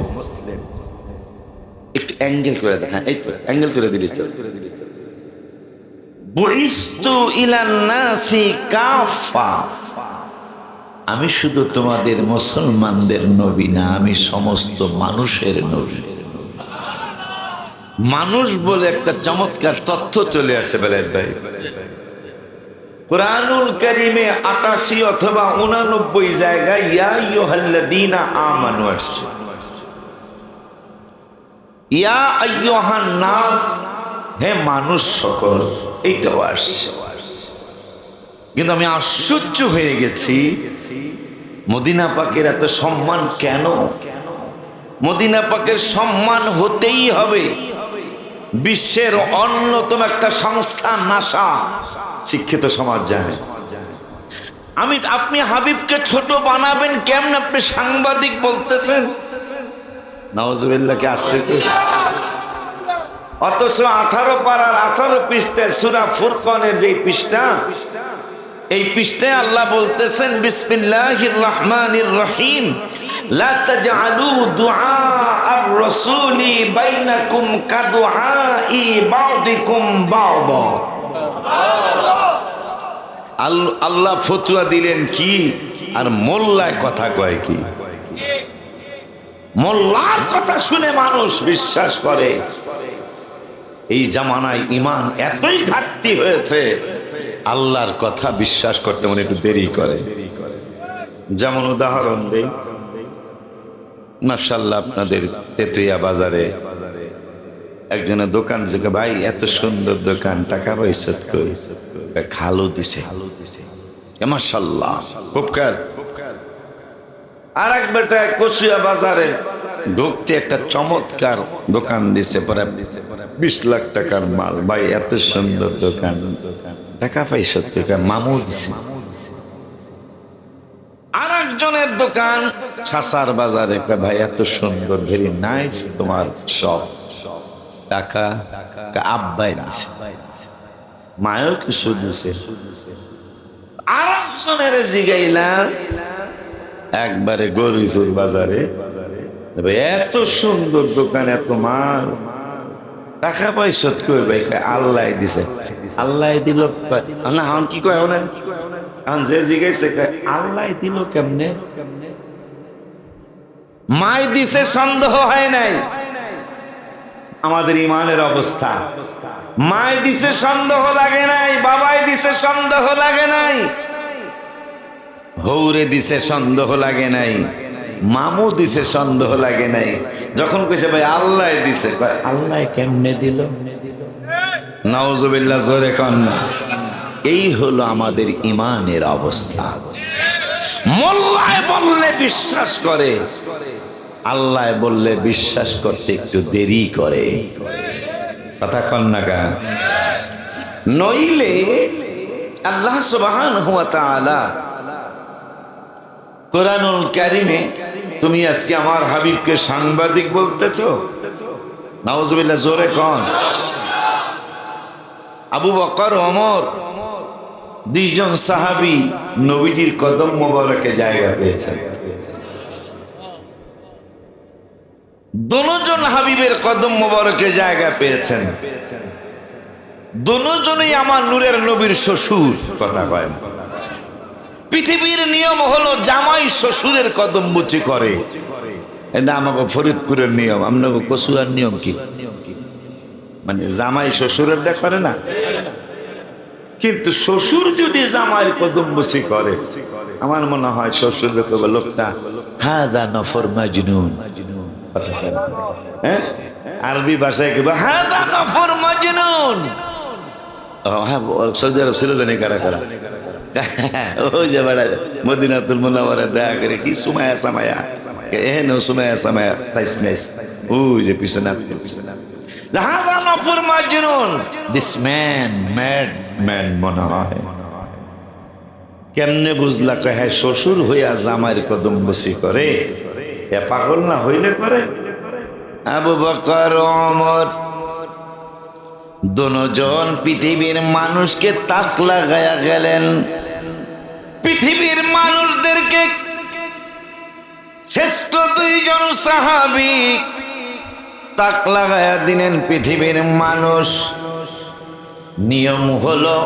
একটু অ্যাঙ্গেল করে দেন, হ্যাঁ এই তো অ্যাঙ্গেল করে দিলি চল। বুইস্তু ইলান নাসি কাফা, আমি শুধু তোমাদের মুসলমানদের নবী না, আমি সমস্ত মানুষের নবী। মানুষ বলে একটা চমৎকার তথ্য চলে আসে বেলায়েত ভাই। কুরআনুল কারীমে ৮৮ অথবা ৮৯ জায়গায় ইয়া আইয়ুহাল্লাযীনা আমানু আসছে, ইয়া আইয়ুহান নাস, হে মানুষ সকল, এইটাও আসছে। কিন্তু আমি আশ্চর্য হয়ে গেছি, মদিনা পাকের এত সম্মান কেন? মদিনা পাকের সম্মান হতেই হবে। বিশ্বের অন্যতম একটা সংস্থা নাসা, শিক্ষিত সমাজ জানে। আপনি হাবিবকে ছোট বানাবেন কেমন? আপনি সাংবাদিক বলতেছেন, নাউজুবিল্লাহকে আসতে। অথচ 18 পারার 18 পৃষ্ঠায় সূরা ফুরকানের যে পৃষ্ঠা, এই পৃষ্ঠায় আল্লাহ বলতেছেন বিসমিল্লাহির রহমানির রহিম, লা তাজআলু দুআ আর-রাসূলি বাইনাকুম কাদুআই বাউদিকুম বাউদা। আল্লাহ ফতোয়া দিলেন কি, আর মোল্লায় কথা কয় কি? মোল্লার কথা শুনে মানুষ বিশ্বাস করে। এই জামানায় ইমান এতই ঘাটতি হয়েছে, আল্লাহর কথা বিশ্বাস করতে মনে একটু দেরি করে। যেমন উদাহরণ দেই, মাশাআল্লাহ আপনাদের তেতুইয়া বাজারে একজনের দোকান থেকে, ভাই এত সুন্দর দোকান, টাকা পয়সা কই? খালু দিছে। মাশাআল্লাহ খুব কার। আর এক বেটা কচুয়া বাজারে ঢুকতে একটা চমৎকার দোকান দিছে, পরে 20 লাখ টাকার মাল। ভাই এত সুন্দর দোকান, টাকা পয়সা কই? মামু দিছে। আর একজনের দোকান ছাসার বাজারে, ভাই এত সুন্দর, ভেরি নাইস তোমার সব, টাকা আব্বাই দিছে, মায়ও কিছু দিছে। আর একজনের জিগাইলাম একবারে গরিপুর বাজারে, এত সুন্দর দোকান, এত মাল, টাকা পয়সা কই? ভাই আল্লাহ দিছে। আল্লাহ দিল না, এখন কি কয়? এখন যে জিগাইছে আল্লাহ দিল কেমনে? মাই দিছে সন্দেহ হয় নাই। আমাদের ইমানের অবস্থা, মাই দিছে সন্দেহ লাগে নাই, বাবাই দিছে সন্দেহ লাগে নাই, হৌরে দিছে সন্দেহ লাগে নাই, মামু দিছে সন্দেহ লাগে নাই। যখন কইছে ভাই আল্লাহ দিছে, আল্লাহ কেমনে দিল? নাউজুবিল্লাহ, জোরে কন। এই হলো আমাদের ইমানের অবস্থা। মোল্লায় বললে বিশ্বাস করে, আল্লাহ বললে বিশ্বাস করতে একটু দেরি করে। কথা কন না কেন? নইলে আল্লাহ সুবহানাহু ওয়া তাআলা কোরআনুল কারীমে, তুমি আজকে আমার হাবিবকে সাংবাদিক বলতেছো? নাউজুবিল্লাহ, জোরে কন। আবু বকর, ওমর, দুইজন সাহাবী নবীজির কদম মোবারকে জায়গা পেয়েছেন। দুজন হাবিবের কদম মোবারকে জায়গা পেয়েছেন। দুজনই আমার নূরের নবীর শ্বশুর। কথা কয় না? পৃথিবীর নিয়ম হলো জামাই শ্বশুরের কদম মুচি করে, এটা আমাকে ফরিদপুরের নিয়ম। আপনাকে কচুয়ার নিয়ম কি? মানে জামাই শ্বশুরের করে না, কিন্তু শ্বশুর যদি জামাই কদম মুচি করে, আমার মনে হয় শ্বশুরের কবে লোকটা হাদা নফর মাজনুন। হ্যাঁ, আরবি ভাষায় কি হাদা নফর মাজনুন। হ্যাঁ, সৌদি আরব ছিল জানি কারা কারা, ওই যে বেড়া মদিনাতুল মুনাওয়ারা দেখা করে কি সুমায়া সামায়া, এহেন সুমায়া সামায়া তাইস নাইস, ওই যে পিছনে হাদা নফর Majnun, this man mad man মনে হয়। কেমনে বুঝলা? হ্যাঁ, শ্বশুর হইয়া জামাইয়ের কদম বসি করে, এ পাগল না হইলে করে? আবু বকর, ওমর দুজন পৃথিবীর মানুষকে তাক লাগায়া গেলেন। পৃথিবীর মানুষদেরকে শ্রেষ্ঠ দুইজন সাহাবী তাক লাগায়া দিলেন। পৃথিবীর মানুষ, নিয়ম হলো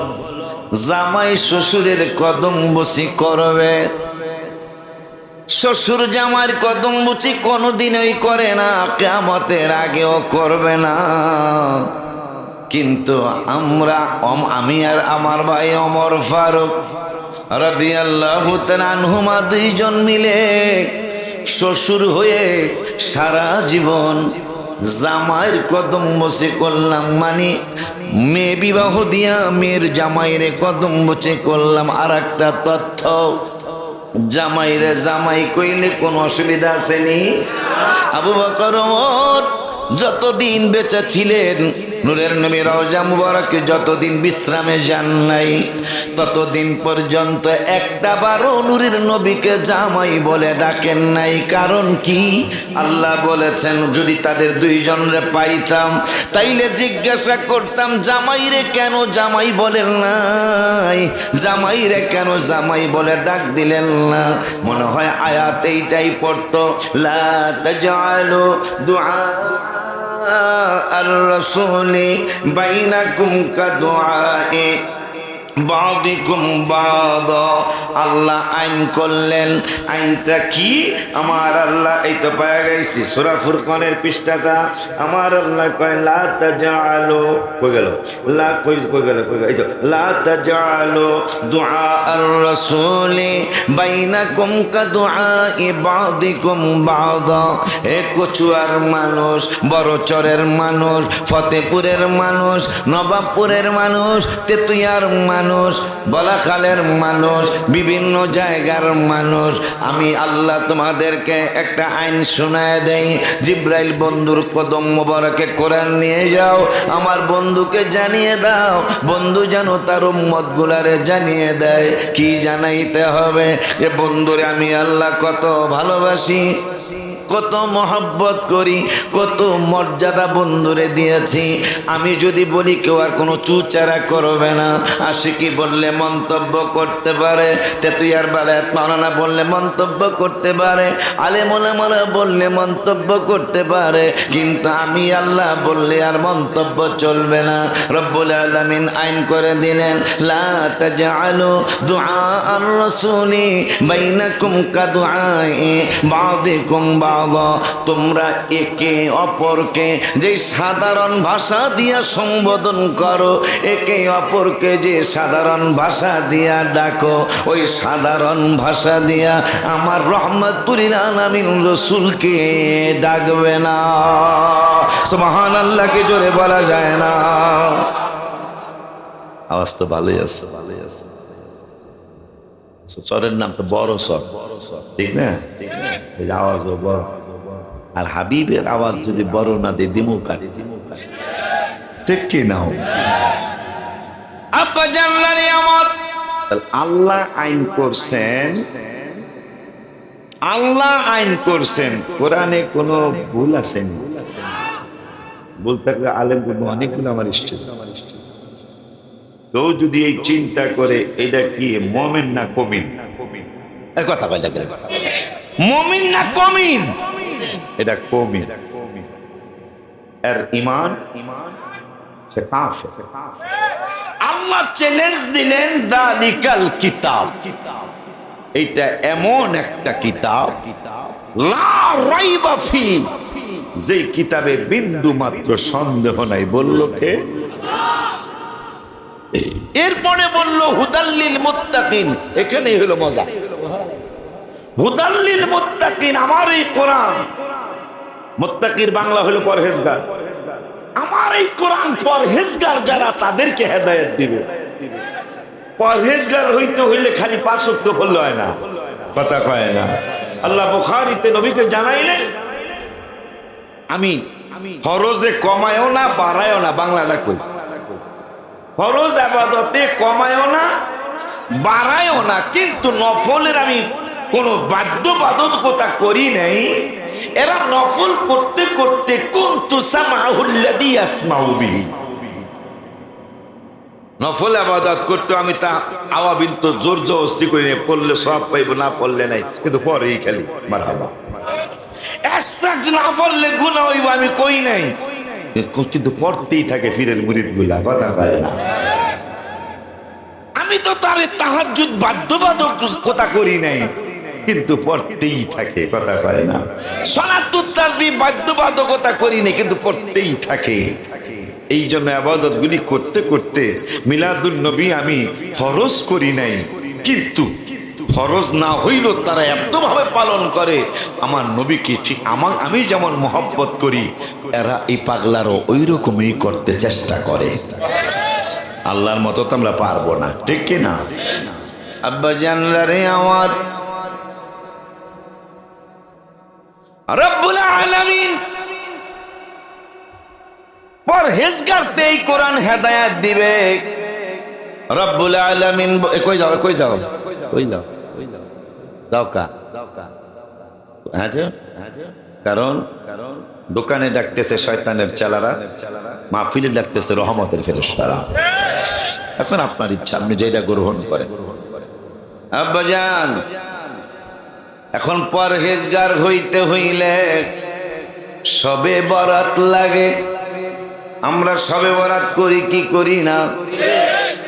জামাই শ্বশুরের কদম বসি করবে। শ্বশুর জামাইয়ের কদম বুচি কোনোদিনই করে না, কিয়ামতের আগেও করবে না। কিন্তু আমি আর আমার ভাই ওমর ফারুক রাদিয়াল্লাহু তাআলা আনহুমা দুইজন মিলে শ্বশুর হয়ে সারা জীবন জামাইয়ের কদম বসে করলাম। মানে মেয়ে বিবাহ দিয়া মেয়ের জামাইয়ের কদম বসে করলাম। আর একটা তথ্য, জামাইরে জামাই কইলে কোন অসুবিধা আসেনি। আবু বকর, ওমর যতদিন বেঁচে ছিলেন নূরের নবী রওজা মুবারকে যতদিন বিশ্রামে যান নাই ততদিন পর্যন্ত একটা বারও নূরের নবীকে জামাই বলে ডাকেন নাই। কারণ কি? আল্লাহ বলেছেন যদি তাদের দুইজনরে পাইতাম তাইলে জিজ্ঞাসা করতাম জামাই রে কেন জামাই বলেন নাই, জামাই রে কেন জামাই বলে ডাক দিলেন না। মনে হয় আয়াত এইটাই পড়তো, লা তাজআলু দুআ আর রাসূলি বাইনাকুম কাদুআই বাদিকুম বাদা। আল্লাহ আইন করলেন, আইনটা কি? আমার আল্লাহ এই তো পাওয়া গেছি সূরা ফুরকানের পৃষ্ঠাটা। আমার আল্লাহ কয় লা তাজআলু, কই গেল লা, কই গেল এই তো লা তাজআলু দুআ আর রাসূলি বাইনাকুম কাদুআই বাদিকুম বাদা। হে কচুয়ার মানুষ, বড়চরের মানুষ, ফতেপুরের মানুষ, নবাবপুরের মানুষ, তেতুয়ার মানুষ, বলাখালের মানুষ, বিভিন্ন জায়গার মানুষ, আমি আল্লাহ তোমাদেরকে একটা আইন শোনায় দেই। জিব্রাইল বন্ধুর কদম মোবারকে কোরআন নিয়ে যাও, আমার বন্ধুকে জানিয়ে দাও, বন্ধু যেন তার উম্মত গুলারে জানিয়ে দেয়। কি জানাইতে হবে? যে বন্ধুরে আমি আল্লাহ কত ভালোবাসি, কত মহব্বত করি, কত মর্যাদা বন্ধুরে দিয়েছি। আমি যদি বলি কেউ আর কোনো চুচারা করবে না, আশিকি বললে মন্তব্য করতে পারে, তেতুয়ার বালায়াত মাওলানা বললে মন্তব্য করতে পারে, আলেম ওলামারা বললে মন্তব্য করতে পারে, কিন্তু আমি আল্লাহ বললে আর মন্তব্য চলবে না। রব্বুল আলামিন আইন করে দিলেন, লা তাজআলু দুআ আর রাসূলি বাইনাকুম কাদুআই বাদিকুম বাদা। তোমরা একে অপরকে যে সাধারণ ভাষা দিয়া সম্বোধন করো, একে অপরকে যে সাধারণ ভাষা দিয়া ডাকো, ওই সাধারণ ভাষা দিয়া আমার রহমাতুল আলামিন রাসূলকে ডাকবে না। সুবহানাল্লাহকে জোরে বলা যায় না? আওয়াজ তো ভালোই আছে, ভালোই আছে। চরের নাম তো বড় চর, ঠিক না? এই আওয়াজও বড়, আর হাবিবের আওয়াজ যদি বড় না দিয়ে দিমু কাটে, ঠিক কি না? আব্বা জানলানি আমার আল্লাহ আইন করছেন, আল্লাহ আইন করছেন, কোরআনে কোনো ভুল আছে? ভুল থাকলে আলেম করবো অনেকগুলো আমার স্টেজ। কেউ যদি এই চিন্তা করে এটা কি মুমিন না কমিন, এই কথা কয় যাবে, মুমিন না কমিন, এটা কমিন, এর ঈমান সে কাফের। আল্লাহ চ্যালেঞ্জ দিলেন, দালিকাল কিতাব, এইটা এমন একটা কিতাব, লা রাইবা ফি, যে কিতাবে বিন্দু মাত্র সন্দেহ নাই। বলল কে? এরপরে বলল হুদাল্লিল মুত্তাকিন। এখানেই হলো মজা, হুদাল্লিল মুত্তাকিন। আমার এই কোরআন, মুত্তাকির বাংলা হলো পরহেজগার, আমার এই কোরআন পরহেজগার যারা তাদেরকে হেদায়েত দিবে। পরহেজগার হইতে হইলে খালি 5 ওয়াক্ত পড়লে হয় না, কথা কয় না। আল্লাহ বুখারীতে নবীকে জানাইলেন, আমি ফরজে কমায়ও না বাড়ায়ও না, বাংলাটা কই, ফরজ ইবাদতে কমায়ও না বাড়ায়ও না, কিন্তু নফলের আমি কোনো বাধ্যবাধকতা করি নাই। এরা নফল করতে করতে কুনতু সামাউল্লাযী ইয়াসমাউ বিহি, নফল ইবাদত করতে আমি তা আওয়াবিন তো জোর জবরদস্তি করি না, পড়লে সব পাইব, না পড়লে নাই, কিন্তু পরেই খালি মারহাবা। এসাজ না পড়লে গুনাহ হইব আমি কই নাই, কিন্তু পড়তেই থাকে ফিরের মুরিদগুলা, কথা কয় না। আমি তো তারে তাহাজ্জুদ বাধ্যবাধকতা করি নাই, কিন্তু পড়তেই থাকে, কথা কয় না। সালাতুত তাসবিহ বাধ্যবাধকতা করি নাই, কিন্তু পড়তেই থাকে। এই জন্য ইবাদতগুলি করতে করতে মিলাদুন নবী আমি ফরজ করি নাই, কিন্তু ফরজ না হইলেও তারা এতভাবে পালন করে আমার নবীকে, ঠিক আমি যেমন মহব্বত করি এরা এই পাগলারও ওই রকমই করতে চেষ্টা করে। আল্লাহর মতো তো আমরা পারবো না, ঠিক কি না? আব্বা জানলা রে আমার রব্বুল আলামিন পরহেজগারতে এই কোরআন হেদায়েত দিবে। রব্বুল আলামিন কই যাও যাও কা কারণ দোকানে ডাকতেছে শয়তানের চালারা, মাহফিলে ডাকতেছে রহমতের ফেরেশতারা। এখন আপনার ইচ্ছা, আপনি যেটা গ্রহণ করেন। আব্বাজান, এখন পরহেজগার হইতে হইলে সবে বরাত লাগে। আমরা সবে বরাত করি কি করি না?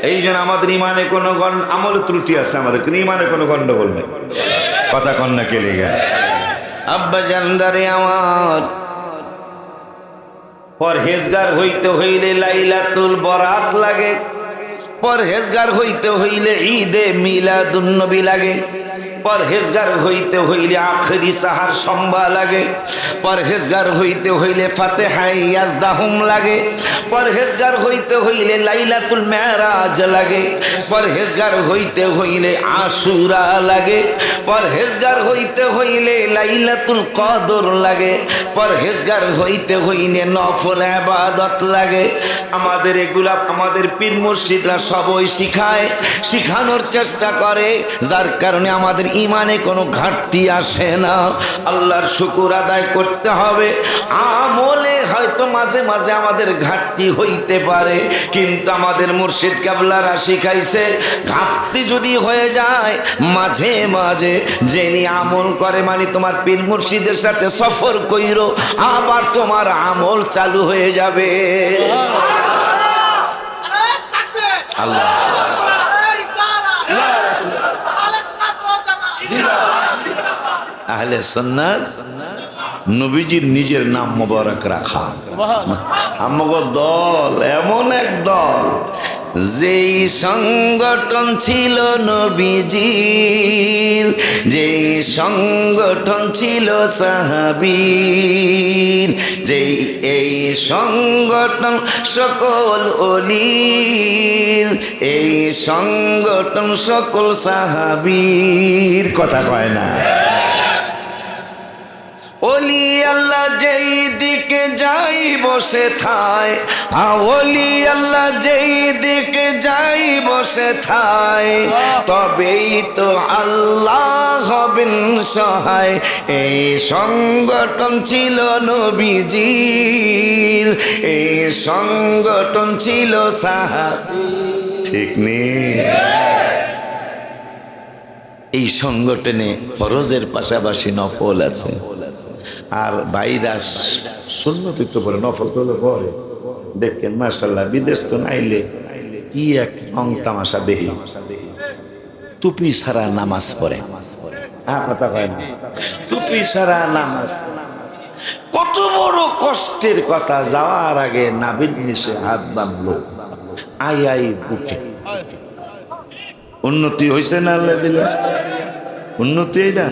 এই জন্য আমাদের ইমানে কোনো আমল ত্রুটি আছে, আমাদের কিন্তু ইমানে কোনো গন্ডগোল নেই। কথা কন্যা কে লেগে আব্বাজান দারে আমার, পরহেজগার হইতে হইলে লাইলাতুল বরাত লাগে। পরহেজগার হইতে হইলে ঈদে মিলাদুন নবী লাগে। পরহেজগার হইতে হইলে আখরি সাহার সম্বা লাগে। পরহেজগার হইতে হইলে ফাতিহায়ে ইয়াজদাহুম লাগে। পরহেজগার হইতে হইলে লাইলাতুল মেরাজ লাগে। পরহেজগার হইতে হইলে আশুরা লাগে। পরহেজগার হইতে হইলে লাইলাতুল কদর লাগে। পরহেজগার হইতে হইলে নফল ইবাদত লাগে। আমাদের এগুলা আমাদের পীর মুর্শিদরা সবই শিখায়, শিখানোর চেষ্টা করে, যার কারণে আমাদের ইমানে কোনো ঘাটতি আসে না। আল্লাহর শুকর আদায় করতে হবে। আমলে হয়তো মাঝে মাঝে আমাদের ঘাটতি হইতে পারে, কিন্তু আমাদের মুর্শিদ কেবলারা শিখাইছে, ঘাটতি যদি হয়ে যায় মাঝে মাঝে যিনি আমল করে, মানে তোমার পীর মুর্শিদের সাথে সফর কইরো, আবার তোমার আমল চালু হয়ে যাবে। আল্লাহ আহলে সুন্নাত নবীজির নিজের নাম মোবারক রাখা। আমাদের দল এমন এক দল, যেই সংগঠন ছিল নবীজির, যেই সংগঠন ছিল সাহাবীর, যেই এই সংগঠন সকল ওলির, এই সংগঠন সকল সাহাবীর। কথা কয় না? ওলি আল্লাহ যেই দিকে যাই বসে থায়, ওলি আল্লাহ যেই দিকে যাই বসে থায়, তবেই তো আল্লাহ হবেন সহায়। এই সংগঠন ছিল নবীজির, এই সংগঠন ছিল সাহাবী। ঠিক নেই? এই সংগঠনে ফরজের পাশাপাশি নফল আছে, আর বাইরা সুন্নত একটু পরে নফল করলে পরে দেখেন মাশাআল্লাহ, বিদেশ তো নাইলে কি এক রং তামাশা দেখি, টুপি ছাড়া নামাজ পড়ে। কথা হয় না? টুপি ছাড়া নামাজ, কত বড় কষ্টের কথা। যাওয়ার আগে নাভির নিচে হাত বাঁধলো, আই বুকে। উন্নতি হয়েছে না? আল্লাহ দিলে উন্নতি, না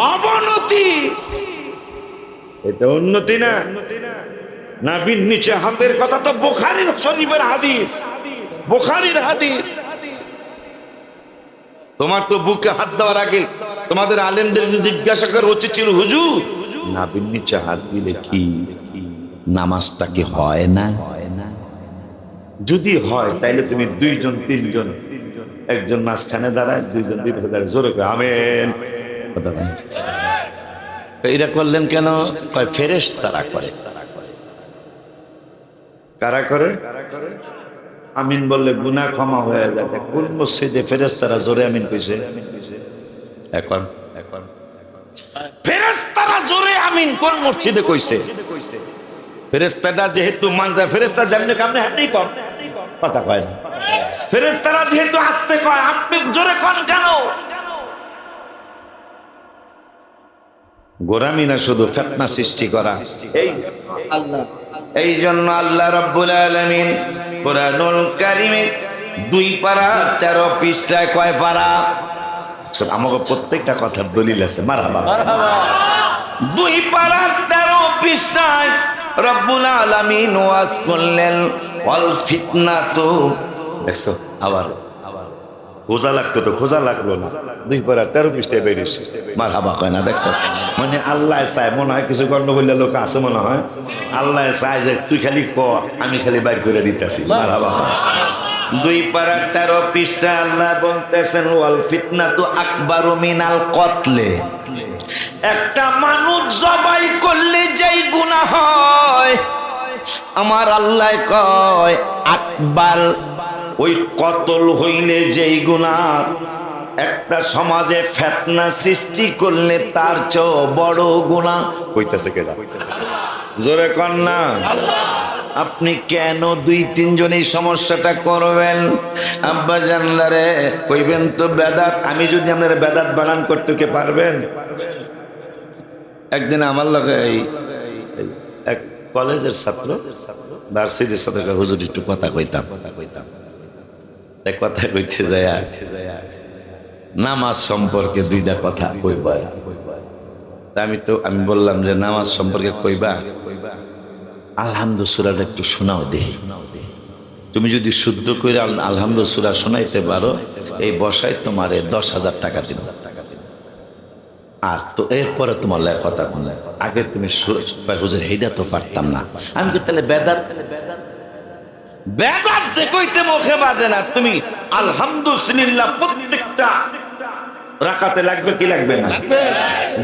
অবনতি। এটা উন্নতি না। নাভির নিচে হাতের কথা তো বুখারীর শরীফের হাদিস, বুখারীর হাদিস। তোমার তো বুকে হাত দেওয়ার আগে তোমাদের আলেমদের জিজ্ঞাসা করা উচিত ছিল, হুজুর নাভির নিচে হাত দিলে কি নামাজটা কি হয় না? যদি হয় তাইলে তুমি দুইজন তিনজন, একজন মাঝখানে দাঁড়ায়, দুইজন দুই পাশে দাঁড়ায়, জোরে করে আমিন। এরা করলেন কেন? কয় ফেরেশতারা করে। কারা করে? আমিন বললে গুনাহ ক্ষমা হয়ে যায়। কোন মসজিদে ফেরেশতারা জোরে আমিন কইছে? এখন ফেরেশতারা জোরে আমিন কোন মসজিদে কইছে? ফেরেশতারা যেহেতু মানতে, ফেরেশতা জানলে আপনি হাতেই কর, কথা কয় না। ফেরেশতারা যেহেতু আসতে কয়, আপনি জোরে কোন কেন? গোরামি না, শুধু ফিতনা সৃষ্টি করা। এই জন্য আল্লাহ রাব্বুল আলামিন কুরআনুল কারীমে 2 পারা 13 পৃষ্ঠায় কয় পারা? আমাকে প্রত্যেকটা কথার দলিল আছে। মারহাবা। 2 পারা 13 পৃষ্ঠায় রব্বুল আলামিন ওয়াজ করলেন, ওয়াল ফিতনাতু, দেখছো আবার খোঁজা লাগতো তো খোঁজা লাগলো না, 2 পারা 13 পৃষ্ঠায় বেরিয়েছে। মার হাবা কয় না, দেখছ মানে আল্লাহ চায়, মনে হয় কিছু গন্ডগোল লোক আছে মনে হয়, আল্লাহ চায় যে তুই খালি ক, আমি খালি বাইর করে দিতেছি। মার হাবা কয় 2 পারা 13 পৃষ্ঠা আল্লাহ বলতেছেন ওয়াল ফিতনাতু আকবারু মিনাল কতলে। একটা মানুষ জবাই করলে যেই গুনাহ হয় আমার আল্লাহ কয় আকবার, ওই কতল হইলে যেই গুনাহ, একটা সমাজে ফিতনা সৃষ্টি করলে তার চেয়ে বড় গুনাহ কইতাছে কেডা? জোরে কর না। আপনি কেন 2-3 জন এই সমস্যাটা করবেন? আব্বা জানলারে কইবেন তো বেদাত। আমি যদি আপনার বেদাত বানান করতে কে পারবেন? একদিন আমার লগে এক কলেজের ছাত্র ভার্সিটির সাথে হুজুর একটু কথা কইতাম, কথা কইতে যায় নামাজ সম্পর্কে 2টা কথা কইবা। আমি বললাম যে নামাজ সম্পর্কে কইবা আলহামদু সূরাটা একটু শোনাও দেখি। তুমি যদি শুদ্ধ করে আলহামদু সূরা শোনাইতে পারো এই বসায় তোমারে 10,000 টাকা দিব। আর তো এরপরে তোমার কথা বলে আগে তুমি হুজুর এইটা তো পারতাম না। আমি কি তাহলে বেদাত যে কইতে মুখে বাঁধে না, তুমি আলহামদুলিল্লাহ প্রত্যেকটা রাকাতে লাগবে কি লাগবে না?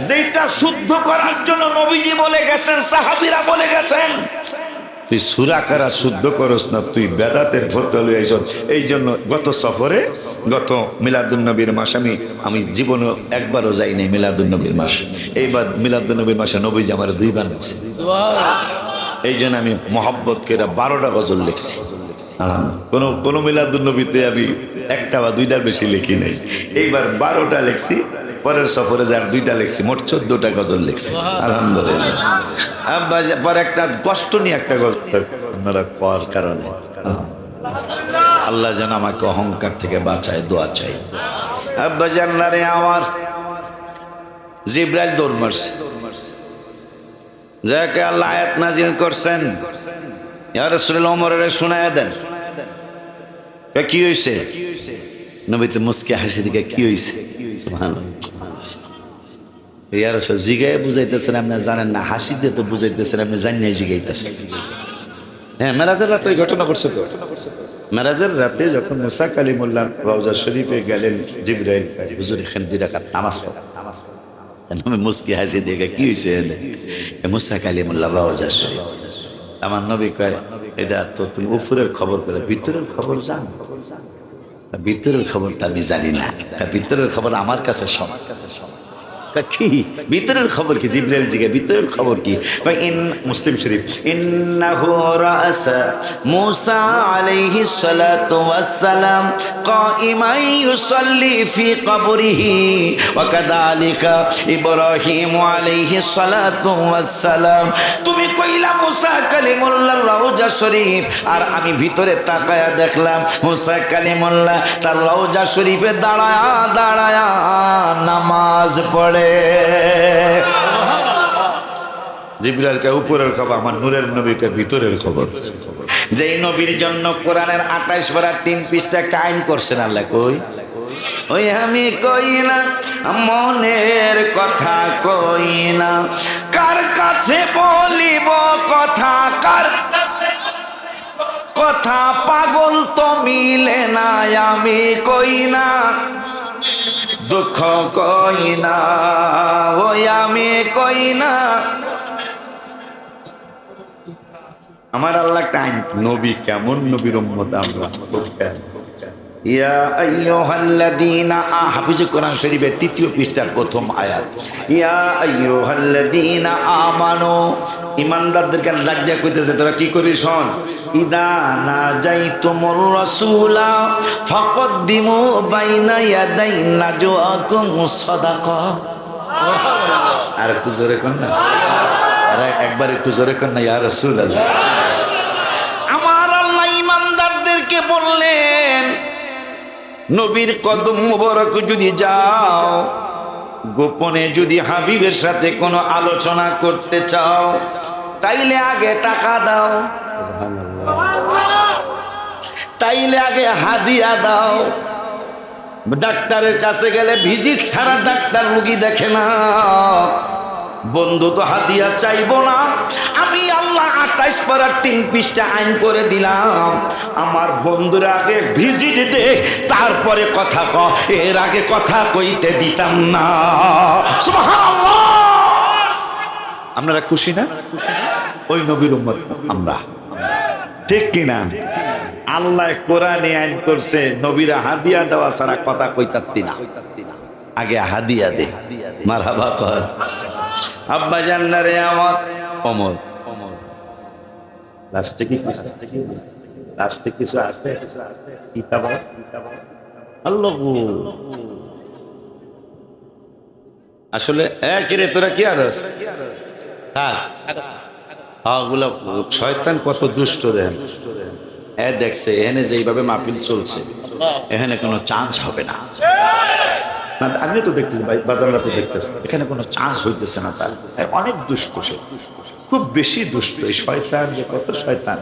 যেটা শুদ্ধ করার জন্য নবীজি বলে গেছেন, সাহাবীরা বলে গেছেন, তুই সূরা কারা শুদ্ধ করস না, তুই বেদাতের ফতোয়া লই আইছ। এই জন্য গত সফরে, গত মিলাদুন নবীর মাস আমি জীবনে একবারও যাই নাই মিলাদুন নবীর মাস। এইবার মিলাদুন নবীর মাসে নবীজি আমার 2 বার লিখছে। এই জন্য আমি মহব্বত করে 12টা গজল লিখছি। কোন মিলাদুন নবীতে আমি 1টা বা 2টার বেশি লিখি নাই। এইবার 12টা লিখছি, পরের সফরে যার 2টা লিখছি, মোট 14টা গজল লিখছি আলহামদুলিল্লাহ। পর একটা কষ্ট নিয়ে একটা গজল আপনারা পাওয়ার কারণে আল্লাহ যেন আমাকে অহংকার থেকে বাঁচায়, দোয়া চাই। আব্বা জান্নারে আমার জিবরাইল দৌড় মারছে, যাকে আল্লাহ আয়াত নাজিল করছেন ইয়া রাসূলুল্লাহ ওমরের শোনায়া দেন। কি হইছে? নবী তো মুস্কি হাসি দিকে কি হইছে? সুবহানাল্লাহ। ইয়া রাসূল জিগায় বুঝাইতেছেন আপনি জানেন না, হাসি দিয়ে তো বুঝাইতেছেন আপনি জানিয়ে জিগাইতেছেন। হ্যাঁ, মেরাজের রাতে ওই ঘটনা করছে তো। মেরাজের রাতে যখন মুসা কালিমুল্লাহ রওজা শরীফে গেলেন, জিবরাইল হুজুর এখানে 2 রাকাত নামাজ পড়া। নবী মুস্কি হাসি দিয়ে কি হইছে? মুসা কালিমুল্লাহ রওজা শরীফ। আমার নবী কয় এটা তো তুমি উপরের খবর করে ভিতরের খবর জানো? ভিতরের খবরটা আমি জানি না, ভিতরের খবর আমার কাছে সব। কি ভিতরের খবর কি? জিবরাইল জিগে ভিতরের খবর কি? মুসলিম শরীফ, ইন্নাহু রাসা মুসা আলাইহিস সালাতু ওয়াস সালাম কাইমান ইউসাল্লি ফি কবরিহি ওয়া কাযালিকা ইব্রাহিম আলাইহিস সালাতু ওয়াস সালাম। তুমি কইলা মুসা কালিমুল্লাহ রওজা শরীফ, আর আমি ভিতরে তাকায়া দেখলাম মুসা কালিমুল্লাহ তার রওজা শরীফে দাঁড়ায়া দাঁড়ায়া নামাজ পড়ে। জিবরাইলকে উপরের খবর, আমার নূরের নবীকে ভিতরের খবর। যেই নবীর জন্য কোরআনের 28 পারা 3 পৃষ্ঠা কায়েম করছেন আল্লাহ। কই ওই আমি কই না মনের কথা, কই না কার কাছে বলিব কথা, কার কথা পাগল তো মিলে না, আমি কই না দুঃখ কই না, ওই আমি কই না। আমার আল্লাহ একটা নবী, কেমন নবীর উম্মত আমরা। ইয়া আইয়ুহাল্লাযীনা, হাফিজে কোরআন শরীফের 3য় পৃষ্ঠার 1ম আয়াত। ইয়া আইয়ুহাল্লাযীনা আমানু, ঈমানদারদেরকে ডাক দিয়া কইতেছে তোরা কি করিস শোন। ইদা নাজাইতুমুর রাসূলা ফাকদ্দিমু বাইনা ইয়াদাই নাজওয়াকুম সাদাকা। আর একটু জোরে কর না, আরে একবার একটু জোরে কর না, ইয়া রাসূলুল্লাহ। আমার আল্লাহ ঈমানদারদেরকে বললেন নবীর কদম মুবারক যদি যাও, গোপনে যদি হাবিবের সাথে কোনো আলোচনা করতে চাও, তাইলে আগে টাকা দাও, তাইলে আগে হাদিয়া দাও, ডাক্তারের কাছে গেলে ভিজিট ছাড়া ডাক্তার রোগী দেখে না। বন্ধু তো হাদিয়া চাইবো না, আমি আল্লাহ 28 পারা 3 পৃষ্ঠা আইন করে দিলাম, আমার বন্ধুর আগে ভিজিট দে তারপরে কথা ক, এর আগে কথা কইতে দিতাম না। সুবহানাল্লাহ। আপনারা খুশি না? ওই নবীর উম্মত আমরা, ঠিক কিনা? আল্লাহ কোরআনে আইন করছে নবীরা হাদিয়া দেওয়া ছাড়া কথা কইতাতি না, আগে হাদিয়া দে। মারহাবা কর। আব্বা জান্নারে আমার ওমর, লাস্টে কিছু আছে কিতাব আল্লাহ আসলে একেরে তোরা কি আর থাক। ওগুলো শয়তান কত দুষ্ট দেন, এ দেখছে এখানে যেইভাবে মাহফিল চলছে এখানে কোনো চান্স হবে না। আমি তো দেখতেছি বাজাররা তো দেখতেছি এখানে কোনো চান্স হইতেছে না, তার অনেক দুষ্ট, সে খুব বেশি দুষ্ট। এই শয়তান যে কত শয়তান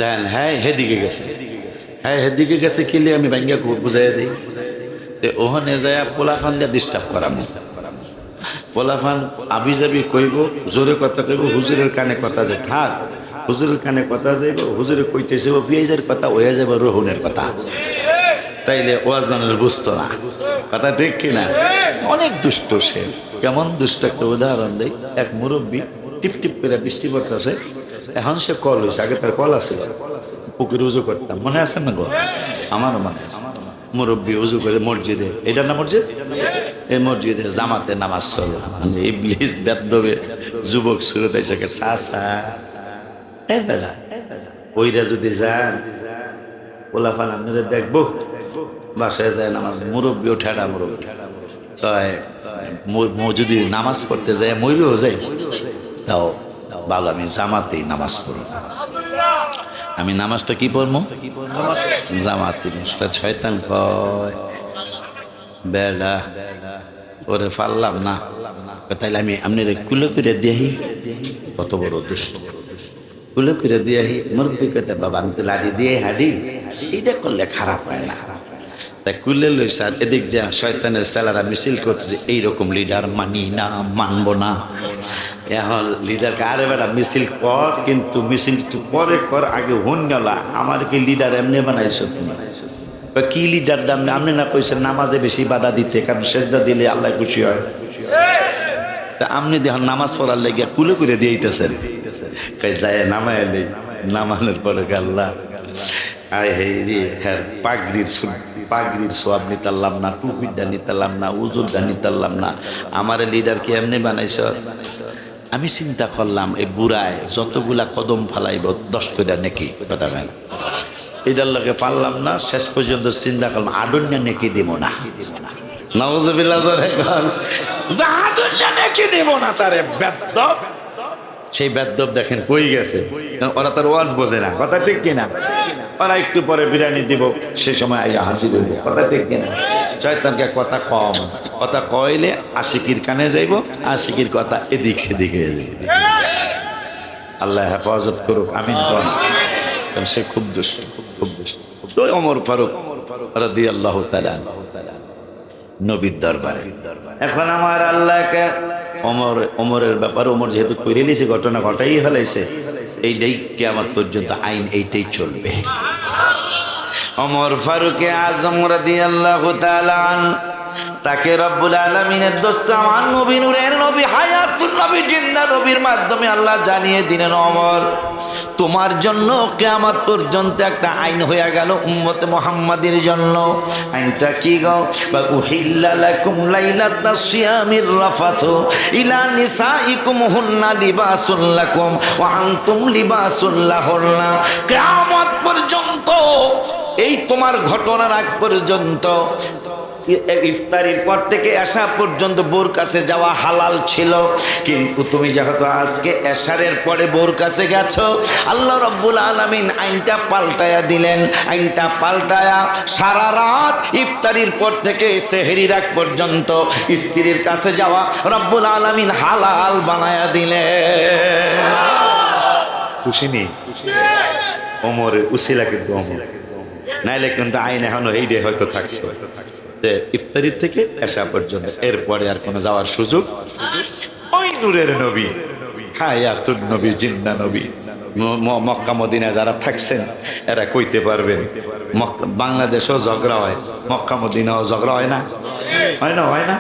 দেন। হ্যাঁ হেদিকে গেছে, হ্যাঁ হেদিকে গেছে কিলে আমি ব্যাঙ্গে বুঝাই দিই, ওখানে যায় পোলাফান দিয়ে ডিস্টার্ব করাবো। পোলাফান আবি যাবি কইব, জোরে কথা কইব, হুজুরের কানে কথা যে থাক, হুজুরের কানে কথা যাইব, হুজুরে কইতেছে পিঁয়াজের কথা হয়ে যাবে রহুনের কথা, তাইলে ওয়াজ মানুষ বুঝতো না কথা, ঠিক কিনা? অনেক দুষ্ট সে। কেমন দুষ্ট একটা উদাহরণ দেই। এক মুরব্বী টিপ টিপ করে বৃষ্টি পড়তেছে, এখন সে কল হয়েছে, আগে তার কল আছে, পুকুরে উজু করতাম, মনে আছে না গো? আমারও মনে আছে। মুরব্বী উজু করে মসজিদে, এটা না মসজিদ, এই মসজিদে জামাতে নামাজ চলে, ইবলিস বেদবে যুবক শুরুতে এসে চাচা এই বেলা ওইরা যদি যান পোলাফান আপনারা দেখবো, বাসায় যায় নামাজ, মুরব্বী ঠেড়া মুরব্বী যদি নামাজ পড়তে যায় ময়ূরও যায়, তাও ভালো, আমি জামাতেই নামাজ পড়ব। আমি নামাজটা কি পড়বো? জামাতে। শয়তান কয় বেড়া ওরে পারলাম না, তাইলে আমি আপনার কুলে করে দিয়াহি, কত বড় দুষ্ট, কুলে করে দিয়াহি। মুরব্বী কইতে বাবা আমি তো লাঠি দিয়ে হাঁটি, এইটা করলে খারাপ হয় না। তাই কুলে লই স্যার, এদিক দিয়া শয়তানের ছেলেরা মিছিল করছে, এইরকম লিডার মানি না, মানবো না। এখন লিডারকে আরে বেটা মিছিল কর, কিন্তু মিছিল একটু পরে কর, আগে হন্যলা আমার কি লিডার এমনি বানাইছ কি লিডার দাম? আপনি না কইছেন নামাজে বেশি বাধা দিতে, কারণ সেজদা দিলে আল্লাহ খুশি হয়। তা আপনি দেখুন নামাজ পড়ার লেগে কুলে করে দিয়েছেন, যায় নামায় নেই, নামানোর পরে আল্লাহ আয় হে রে, হ্যাঁ পাগড়ির সোয়াব নিতারলাম না, টুপিটা নিতারলাম না, উজুরটা নিতারলাম না, আমার লিডার কি এমনি বানাইছ? আমি চিন্তা করলাম এই বুড়ায় যতগুলা কদম ফালাইব 10 করে নাকি কথা হয়, এটার লগে পারলাম না। শেষ পর্যন্ত চিন্তা করলাম আডন্য নেকি দিব না, নাউজুবিল্লাহ নেকি দিব না তারে বেদ্দব। সেই বেদ্দব দেখেন কই গেছে, ওরা তার ওয়াজ বোঝে না, কথা ঠিক কিনা? ওরা একটু পরে বিরিয়ানি দিব, সেই সময় আইয়া হাসি দেব, কথা ঠিক কিনা? শয়তানকে কথা কম, কথা কইলে আশিকির কানে যাইব, আশিকির কথা এদিক সেদিক হয়ে যাবে। আল্লাহ হেফাজত করুক, আমিন কর। সে খুব দুষ্ট, খুব দুষ্ট। তো ওমর ফারুক রাদিয়াল্লাহু তাআলা নবীর দরবারে, এখন আমার আল্লাহকে ওমরের ব্যাপারে, ওমর যেহেতু কইরে লিছে, ঘটনা ঘটাই ফেলাইছে, এইটাই কিয়ামত পর্যন্ত আইন, এইটাই চলবে। ওমর ফারুকে আজম রাদিয়াল্লাহু তাআলা তাকে রব্বুল আলামিনের দোস্ত, আমার নবী, নূরের নবী, হায়াতুন নবী, জিন্দা নবীর মাধ্যমে আল্লাহ জানিয়ে দিলেন, ওমর তোমার জন্য কিয়ামত পর্যন্ত একটা আইন হয়ে গেল উম্মতে মুহাম্মাদের জন্য। আইনটা কি গো? উহিল্লা লাকুম লাইলাতাস সিয়ামির রাফাতু ইলা নিসাইকুম হুন্না লিবাসুল লাকুম ওয়া আনতুম লিবাসুল লাহুন্না। কিয়ামত পর্যন্ত, এই তোমার ঘটনার আগ পর্যন্ত, ইফতারির পর থেকে এশা পর্যন্ত বোর কাছে যাওয়া হালাল ছিল, কিন্তু তুমি যেহেতু আজকে এশারের পরে বোর কাছে গেছো, আল্লাহ রাব্বুল আলামিন আইনটা পাল্টায়া দিলেন। আইনটা পাল্টায়া সারা রাত ইফতারির পর থেকে সেহরির আগ পর্যন্ত স্ত্রীর কাছে যাওয়া রাব্বুল আলামিন হালাল বানায়া দিলেন। খুশি নেই ওমরের উসিলা, কিন্তু ওমর নাইলে কিন্তু আইন এখনো এইটাই হয়তো থাকতো। ইফতারি থেকে এশা পর্যন্ত, এরপরে আর কোনো যাওয়ার সুযোগ। ওই নূরের নবী, হায়াতুন নবী, জিন্দা নবী, মক্কা মদিনায় যারা থাকছেন এরা কইতে পারবেন। বাংলাদেশেও ঝগড়া হয়, মক্কা মদিনাও ঝগড়া হয় না? হয় না? হয় না?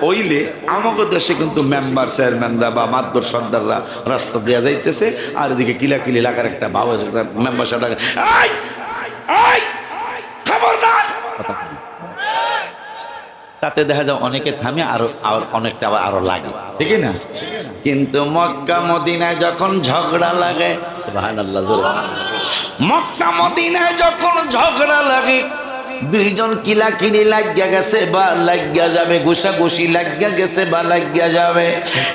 ওইলে আমাকে দেশে কিন্তু মেম্বার চেয়ারম্যানরা বা মাতবর সর্দাররা রাস্তা দেওয়া যাইতেছে, আর এদিকে কিলাকিলি লাগার একটা ভাব, মেম্বার সাহেব তাতে দেখা যায় অনেকে থামে, আরো অনেকটা আবার আরো লাগে, ঠিক না? কিন্তু মক্কা মদিনায় যখন ঝগড়া লাগে, সুবহানাল্লাহ, মক্কা মদিনায় যখন ঝগড়া লাগে, দুইজন কিলাকিলি লাগিয়া গেছে বা লাগিয়া যাবে, ঘুষাঘুষি লাগিয়া গেছে বা লাগিয়া যাবে,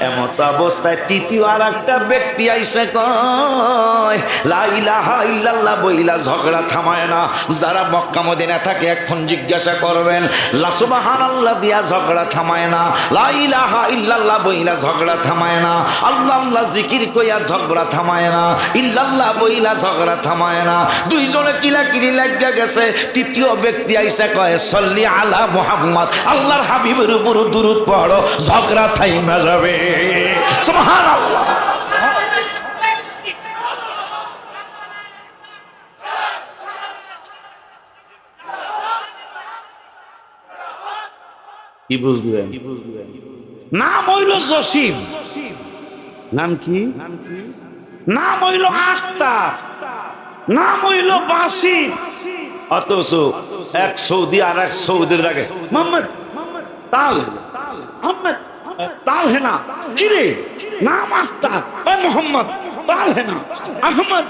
এমত অবস্থায় তৃতীয় আর একটা ব্যক্তি আইসা কয় লা ইলাহা ইল্লাল্লাহ বইলা ঝগড়া থামায় না। যারা মক্কা মদিনা থাকে এখন জিজ্ঞাসা করবেন, লা সুবহানাল্লাহ দিয়া ঝগড়া থামায় না, লা ইলাহা ইল্লাল্লাহ বইলা ঝগড়া থামায় না, আল্লাহ আল্লাহ জিকির কইয়া ঝগড়া থামায় না, ইল্লাল্লাহ বইলা ঝগড়া থামায় না। দুইজনে কিলাকিলি লাগিয়া গেছে, তৃতীয় ব্যক্তি আইসা কয় সল্লি আলা মুহাম্মদ, আল্লাহর হাবিবের উপর দুরূদ পড়ো, ঝগড়া থাইমা যাবে। সুবহানাল্লাহ। কি বুঝলেন? নাম হইল জসিম, নাম কি? নাম হইল আখতার, নাম হইল বাসির। অথচ এক সৌদি আর এক সৌদির আগে মোহাম্মদ তাল মোহাম্মদ তাল হেনা, কিরে নাম আখতার, মোহাম্মদ তাল হেনা, আহমদ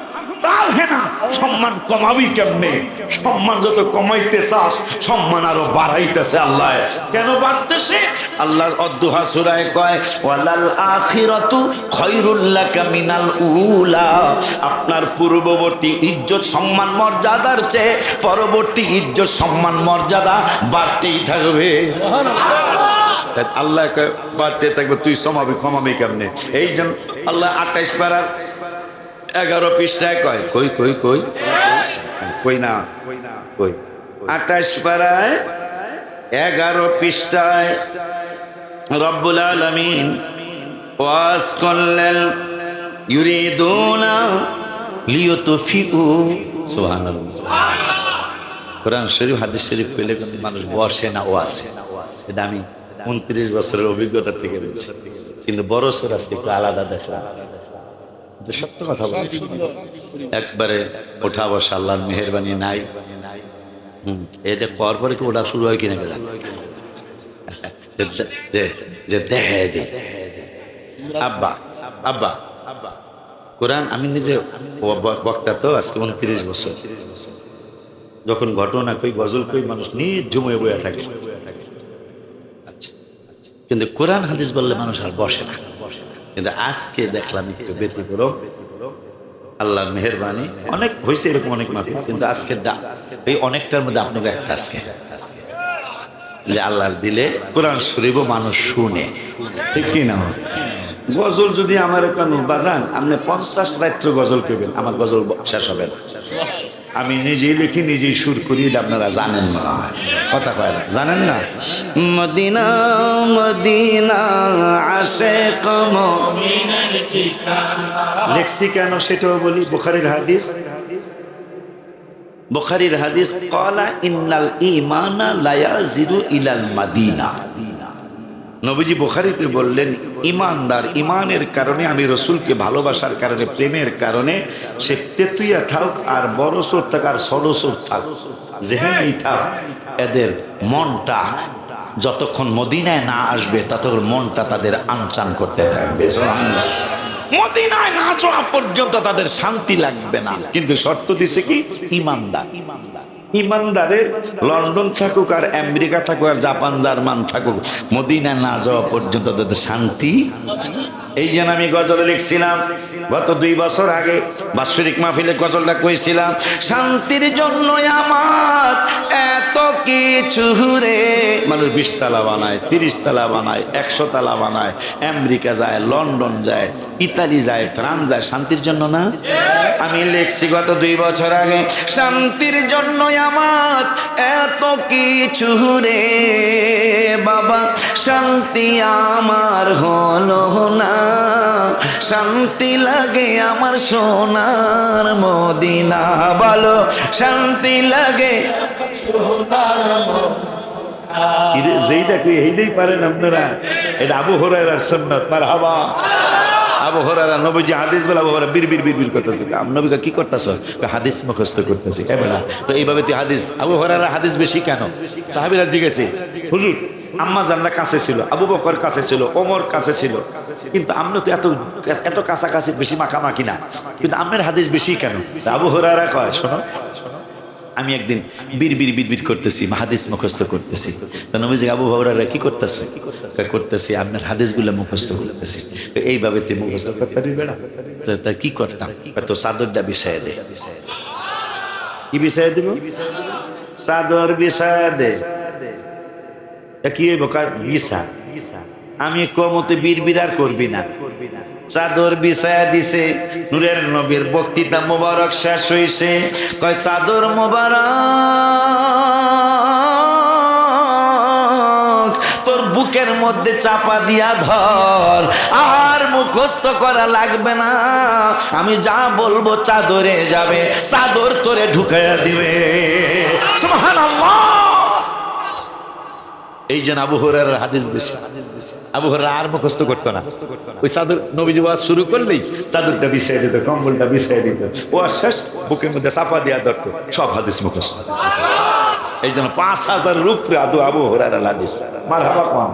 তাল হেনা। সম্মান কমাবি কেমনে? সম্মান যত কমাইতে চাস সম্মান আরো বাড়াইতেছে আল্লাহ। কেন বাড়তেছে? আল্লাহ অদ্দুহা সূরায় কয় ওয়ালাল আখিরাতু খায়রুল লাকা মিনাল উলা, আপনার পূর্ববর্তী ইজ্জত সম্মান মর্যাদার চেয়ে পরবর্তী ইজ্জত সম্মান মর্যাদা বাড়তেই থাকবে। আল্লাহ কয় বাড়তে থাকবে, তুই কমাবি কেমনে? এই জন্য আল্লাহ 28 পারার 11 পৃষ্ঠায় কয়, কই কই কই কই না কই 28 পারায় 11 পৃষ্ঠায় রব্বুল আলামিন ওয়াজ করলেন ইউরিদুনা লিয়ুতফিউ। সুবহানাল্লাহ। কোরআন শরীফ হাদিস শরীফ পেলে কিন্তু মানুষ বসে না ওয়াজ। এটা আমি 29 বছরের অভিজ্ঞতা থেকে বলছি, কিন্তু বড় সর আজকে একটু আলাদা দেখলাম। সত্য কথা বলি, একবারে ওঠা বসা আল্লাহর মেহেরবানি নাই। এটা করার পরে কি ওটা শুরু হয় কিনা যে দেখে দে আব্বা আব্বা কোরআন। আমি নিজে বক্তা তো আজকে 29 বছর, যখন ঘটনা কই গজল কই মানুষ নিজ জমে বয়ে থাকে। আচ্ছা, কিন্তু কোরআন হাদিস বললে মানুষ আর বসে না। কিন্তু আজকে দেখলাম একটু ব্যতিক্রম, আল্লাহর মেহেরবানি। অনেক হয়েছে এরকম অনেক মাফি, কিন্তু আজকে এই অনেকটার মধ্যে আপনাকে একটা আজকে যে আল্লাহর দিলে কোরআন শরীফও মানুষ শুনে, ঠিক কি না? গজল যদি আমার ওখানে বাজান, আপনি 50 রাত্র গজল করবেন, আমার গজল শেষ হবে না। আমি নিজেই লিখি, নিজেই সুর করি, আপনারা জানেন না, কথা কয় না, জানেন না? মদিনা মদিনা আশিক মুমিনের ঠিকানা লেখছি কেন সেটাও বলি। বুখারীর হাদিস, বুখারীর হাদিস ক্বালা ইন্নাল ঈমানা লা ইয়াজিদু ইলাল মাদিনা। নবীজি বুখারীতে বললেন ইমানদার ইমানের কারণে, আমি রসুলকে ভালোবাসার কারণে, প্রেমের কারণে সে তেতুইয়া থাক আর বড় চোর থাক আর ষড়চোর থাক, যেখানেই থাক, এদের মনটা যতক্ষণ মদিনায় না আসবে ততক্ষণ মনটা তাদের আনচান করতে থাকবে। মদিনায় না যাওয়া পর্যন্ত তাদের শান্তি লাগবে না। কিন্তু শর্ত দিছে কি? ইমানদার। ইমানদারের লন্ডন থাকুক আর আমেরিকা থাকুক আর জাপান জার্মান থাকুক, মদিনা না যাওয়া পর্যন্ত তাদের শান্তি এই জন্য আমি গজল লিখছিলাম গত 2 বছর আগে বাৎসরিক মাহফিলে গজলটা কইছিলাম, শান্তির জন্য আমার এত কিছু রে। মানুষ 20 তালা বানায়, 30 তালা বানায়, 100 তালা বানায়, আমেরিকা যায়, লন্ডন যায়, ইতালি যায়, ফ্রান্স যায়, শান্তির জন্য না? আমি লিখছি গত 2 বছর আগে, শান্তির জন্য আমার এত কিছু রে বাবা, শান্তি আমার হলো না, শান্তি লাগে আমার সোনার মদিনা। বলো শান্তি লাগে যেইটা কই এইটাই পারেন আপনারা। এটা আবু হুরায়রার সুন্নাত। মারহাবা। আবু হুরায়রা নবীজি হাদিস বলে, আবু হুরায়রা বিড়বিড় করতেছে। নবী কি করতেছ? হাদিস মুখস্থ করতেছি। বলা তো এইভাবে তুই হাদিস, আবু হুরায়রা হাদিস বেশি কেন? সাহাবীরা জিজ্ঞেসে, হুজুর আম্মা জানরা কাছে ছিল, আবু বকর কাছে ছিল, ওমর কাছে ছিল, কিন্তু আমরা তো এত কাছাকাছি বেশি মাখামাখি না, কিন্তু আম্মের হাদিস বেশি কেন? আবু হুরায়রা কয়, শোনো আমি একদিন বিড়বিড় করতেছি, হাদিস মুখস্থ করতেছি। নবীজি, আবু হুরায়রা কি করতেছে? করতেছি আপনার হাদিসগুলো মুখস্থ করতেছি। এইভাবে তুই মুখস্থ করতে দিবে না? তা কি করতাম? তো চাদরটা বিছায় দে। কি বিছায় দিব? চাদর বিছায় দে। কি হইব? বিছা। আমি কমতে বিড়বিড় আর করবি না। চাদর বিছায়া দিছে। নূরের নবীর বক্তৃতা মোবারক শেষ হইছে। কয় চাদর মোবারক তোর বুকের মধ্যে চাপা দিয়া ধর, আর মুখস্থ করা লাগবে না, আমি যা বলবো চাদরে যাবে, চাদর তোরে ঢুকাইয়া দিবে। সুবহানাল্লাহ। এই জন্য আবু হুরায়রার হাদিস বেশি। আবু হুরায়রা আর মুখস্থ করতো না। ওই চাদর নবীজি ওয়াজ শুরু করলেই চাদরটা বিছাই দিত, কম্বলটা বিছাই দিত, ওয়াজ শেষ বুকের মধ্যে চাপা দিয়া ধরতো, সব হাদিস মুখস্থ। এই জন্য 5000-এর উপরে আবু হুরায়রার হাদিস। মারহাবা কোন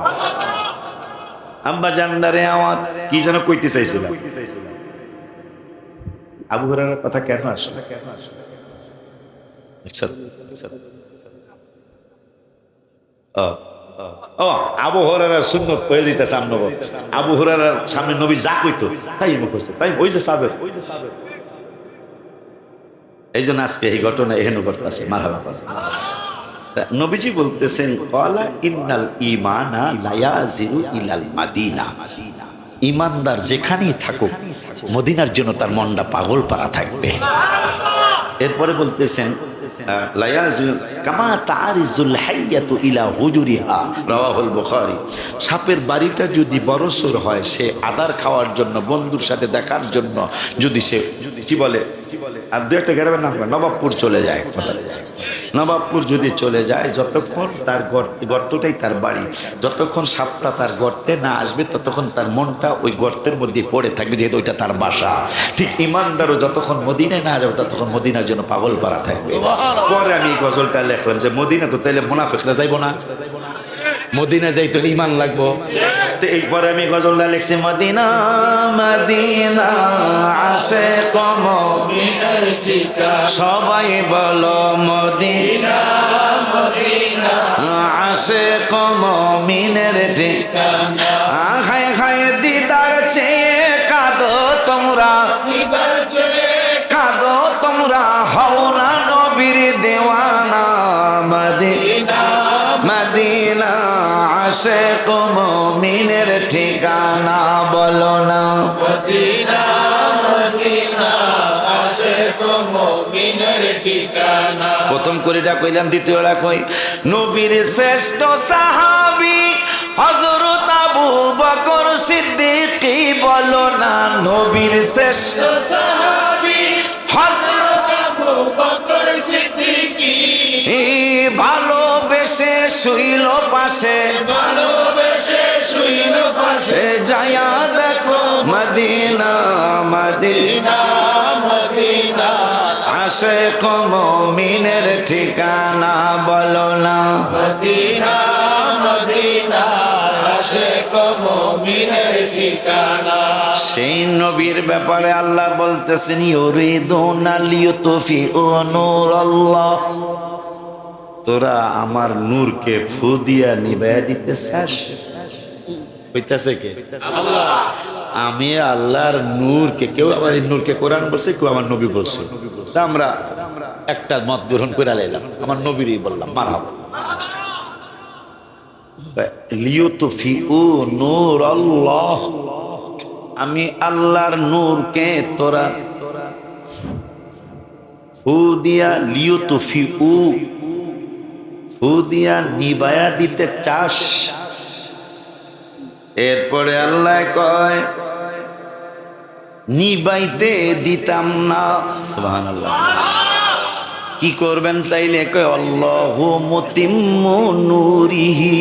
আম্মা জান্নারে আমার কি যেন কইতে চাইছিলাম। আবু হুরায়রার কথা কেন আসলে? আবু হুরায়রার সুন্নত হয়ে যেতেছে। আবু হুরায়রার সামনে নবী যা কইতো তাই মুখস্থ, তাই ওই যে চাদর। এই জন্য আজকে এই ঘটনা এহেন ঘটতেছে। মারহাবা। নবীজি বলতেছেন, ক্বালা ইন্নাল ঈমানা লা ইয়াজিরু ইলাল মাদিনা। ঈমানদার যেখানেই থাকুক মদিনার জন্য তার মনটা পাগল পারা থাকবে। এরপরে বলতেছেন, কামা তারিজুল হাইয়াতু ইলা হুজুরিহা, রাওয়াহুল বুখারী। সাপের বাড়িটা যদি বড়সড় হয়, সে আদার খাওয়ার জন্য, বন্ধুর সাথে দেখার জন্য যদি সে কি বলে, আর দু একটা গ্রামের নাম নবাবপুর চলে যায়, নবাবপুর যদি চলে যায়, যতক্ষণ তার গর্তটাই তার বাড়ি, যতক্ষণ সাপটা তার গর্তে না আসবে ততক্ষণ তার মনটা ওই গর্তের মধ্যে পড়ে থাকবে, যেহেতু ওইটা তার বাসা। ঠিক ইমানদারও যতক্ষণ মদিনায় না যাবে ততক্ষণ মদিনার জন্য পাগল পারা থাকবে। পরে আমি গজলটা লেখলাম যে মদিনা তো তাইলে মুনাফিকরা যাইবো না, মদিনা যাইতে ঈমান লাগবো। তো এইপরে আমি গজলটা লিখছি, মদিনা মদিনা আশিক মুমিনের ঠিকানা, সবাই বলো মদিনা মদিনা আশিক মুমিনের ঠিকানা। হায় হায় দিদার চেয়ে কাঁদো তোমরা, দিদার চেয়ে কাঁদো তোমরা, হও না নবীর দেওয়ানা। মদিনা মদিনা আশিক মুমিনের ঠিকানা, বলো না মদিনা মদিনা আশিক মুমিনের ঠিকানা। প্রথম করিটা কইলাম, দ্বিতীয়টা কই, নবীর শ্রেষ্ঠ সাহাবী হযরত আবু বকর সিদ্দিক, বলো না নবীর শ্রেষ্ঠ সাহাবী হযরত আবু বকর সিদ্দিক। ভালোবেসে শুইল পাশে, ভালোবেসে শুইল পাশে, যায়া দেখো মদিনা মদিনা মদিনা আশিক মুমিনের ঠিকানা, বলো না মদিনা মদিনা আশিক মুমিনের ঠিকানা। সেই নবীর ব্যাপারে আল্লাহ বলতেছেন, ইউরিদুনা লিয়ুতফিউ নূরাল্লাহ, তোরা আমার নূরকে ফু দিয়া নিভাইয়া দিতে চাস। কইতাছে কে? আল্লাহ। আমি আল্লাহর নূরকে, কেউ আবার এই নূরকে কোরআন বলছে, কেউ আমার নবী বলছে, তা আমরা একটা মত গ্রহণ করে লাইলাম, আমার নবীরই বললাম মারহাবা। লিউতফিউ নূর আল্লাহ, আমি আল্লাহর নূরকে তোরা ফু দিয়া, লিউতফিউ ফু দিয়া নিবায়া দিতে চাস। এরপরে আল্লাহ কয় নিবাইতে দিতাম না। সুবহানাল্লাহ। কি করবেন তাইলে? কয় আল্লাহু মুতিম্মু নূরিহি,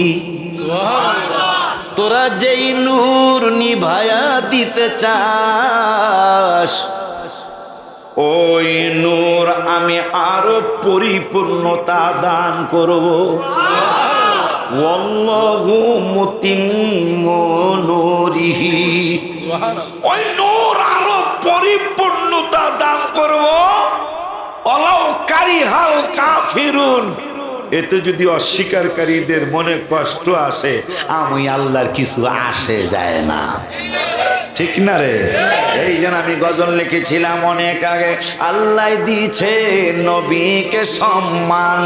তোরা যেই নূর নিভায়া দিতে চাস ওই নূর আমি আরো পরিপূর্ণতা দান করব। ওয়াল্লাহু মুতিম্মু নূরিহি, ওই নূর আরো পরিপূর্ণতা দান করব। ওয়ালাউ কারিহাল কাফিরুন, এতে যদি অস্বীকারীদের মনে কষ্ট আসে, আমি আল্লাহর কিছু আসে যায় না। ঠিক না রে? এই জন্য আমি গজল লিখেছিলাম অনেক আগে, আল্লাহ দিয়েছে নবীকে সম্মান,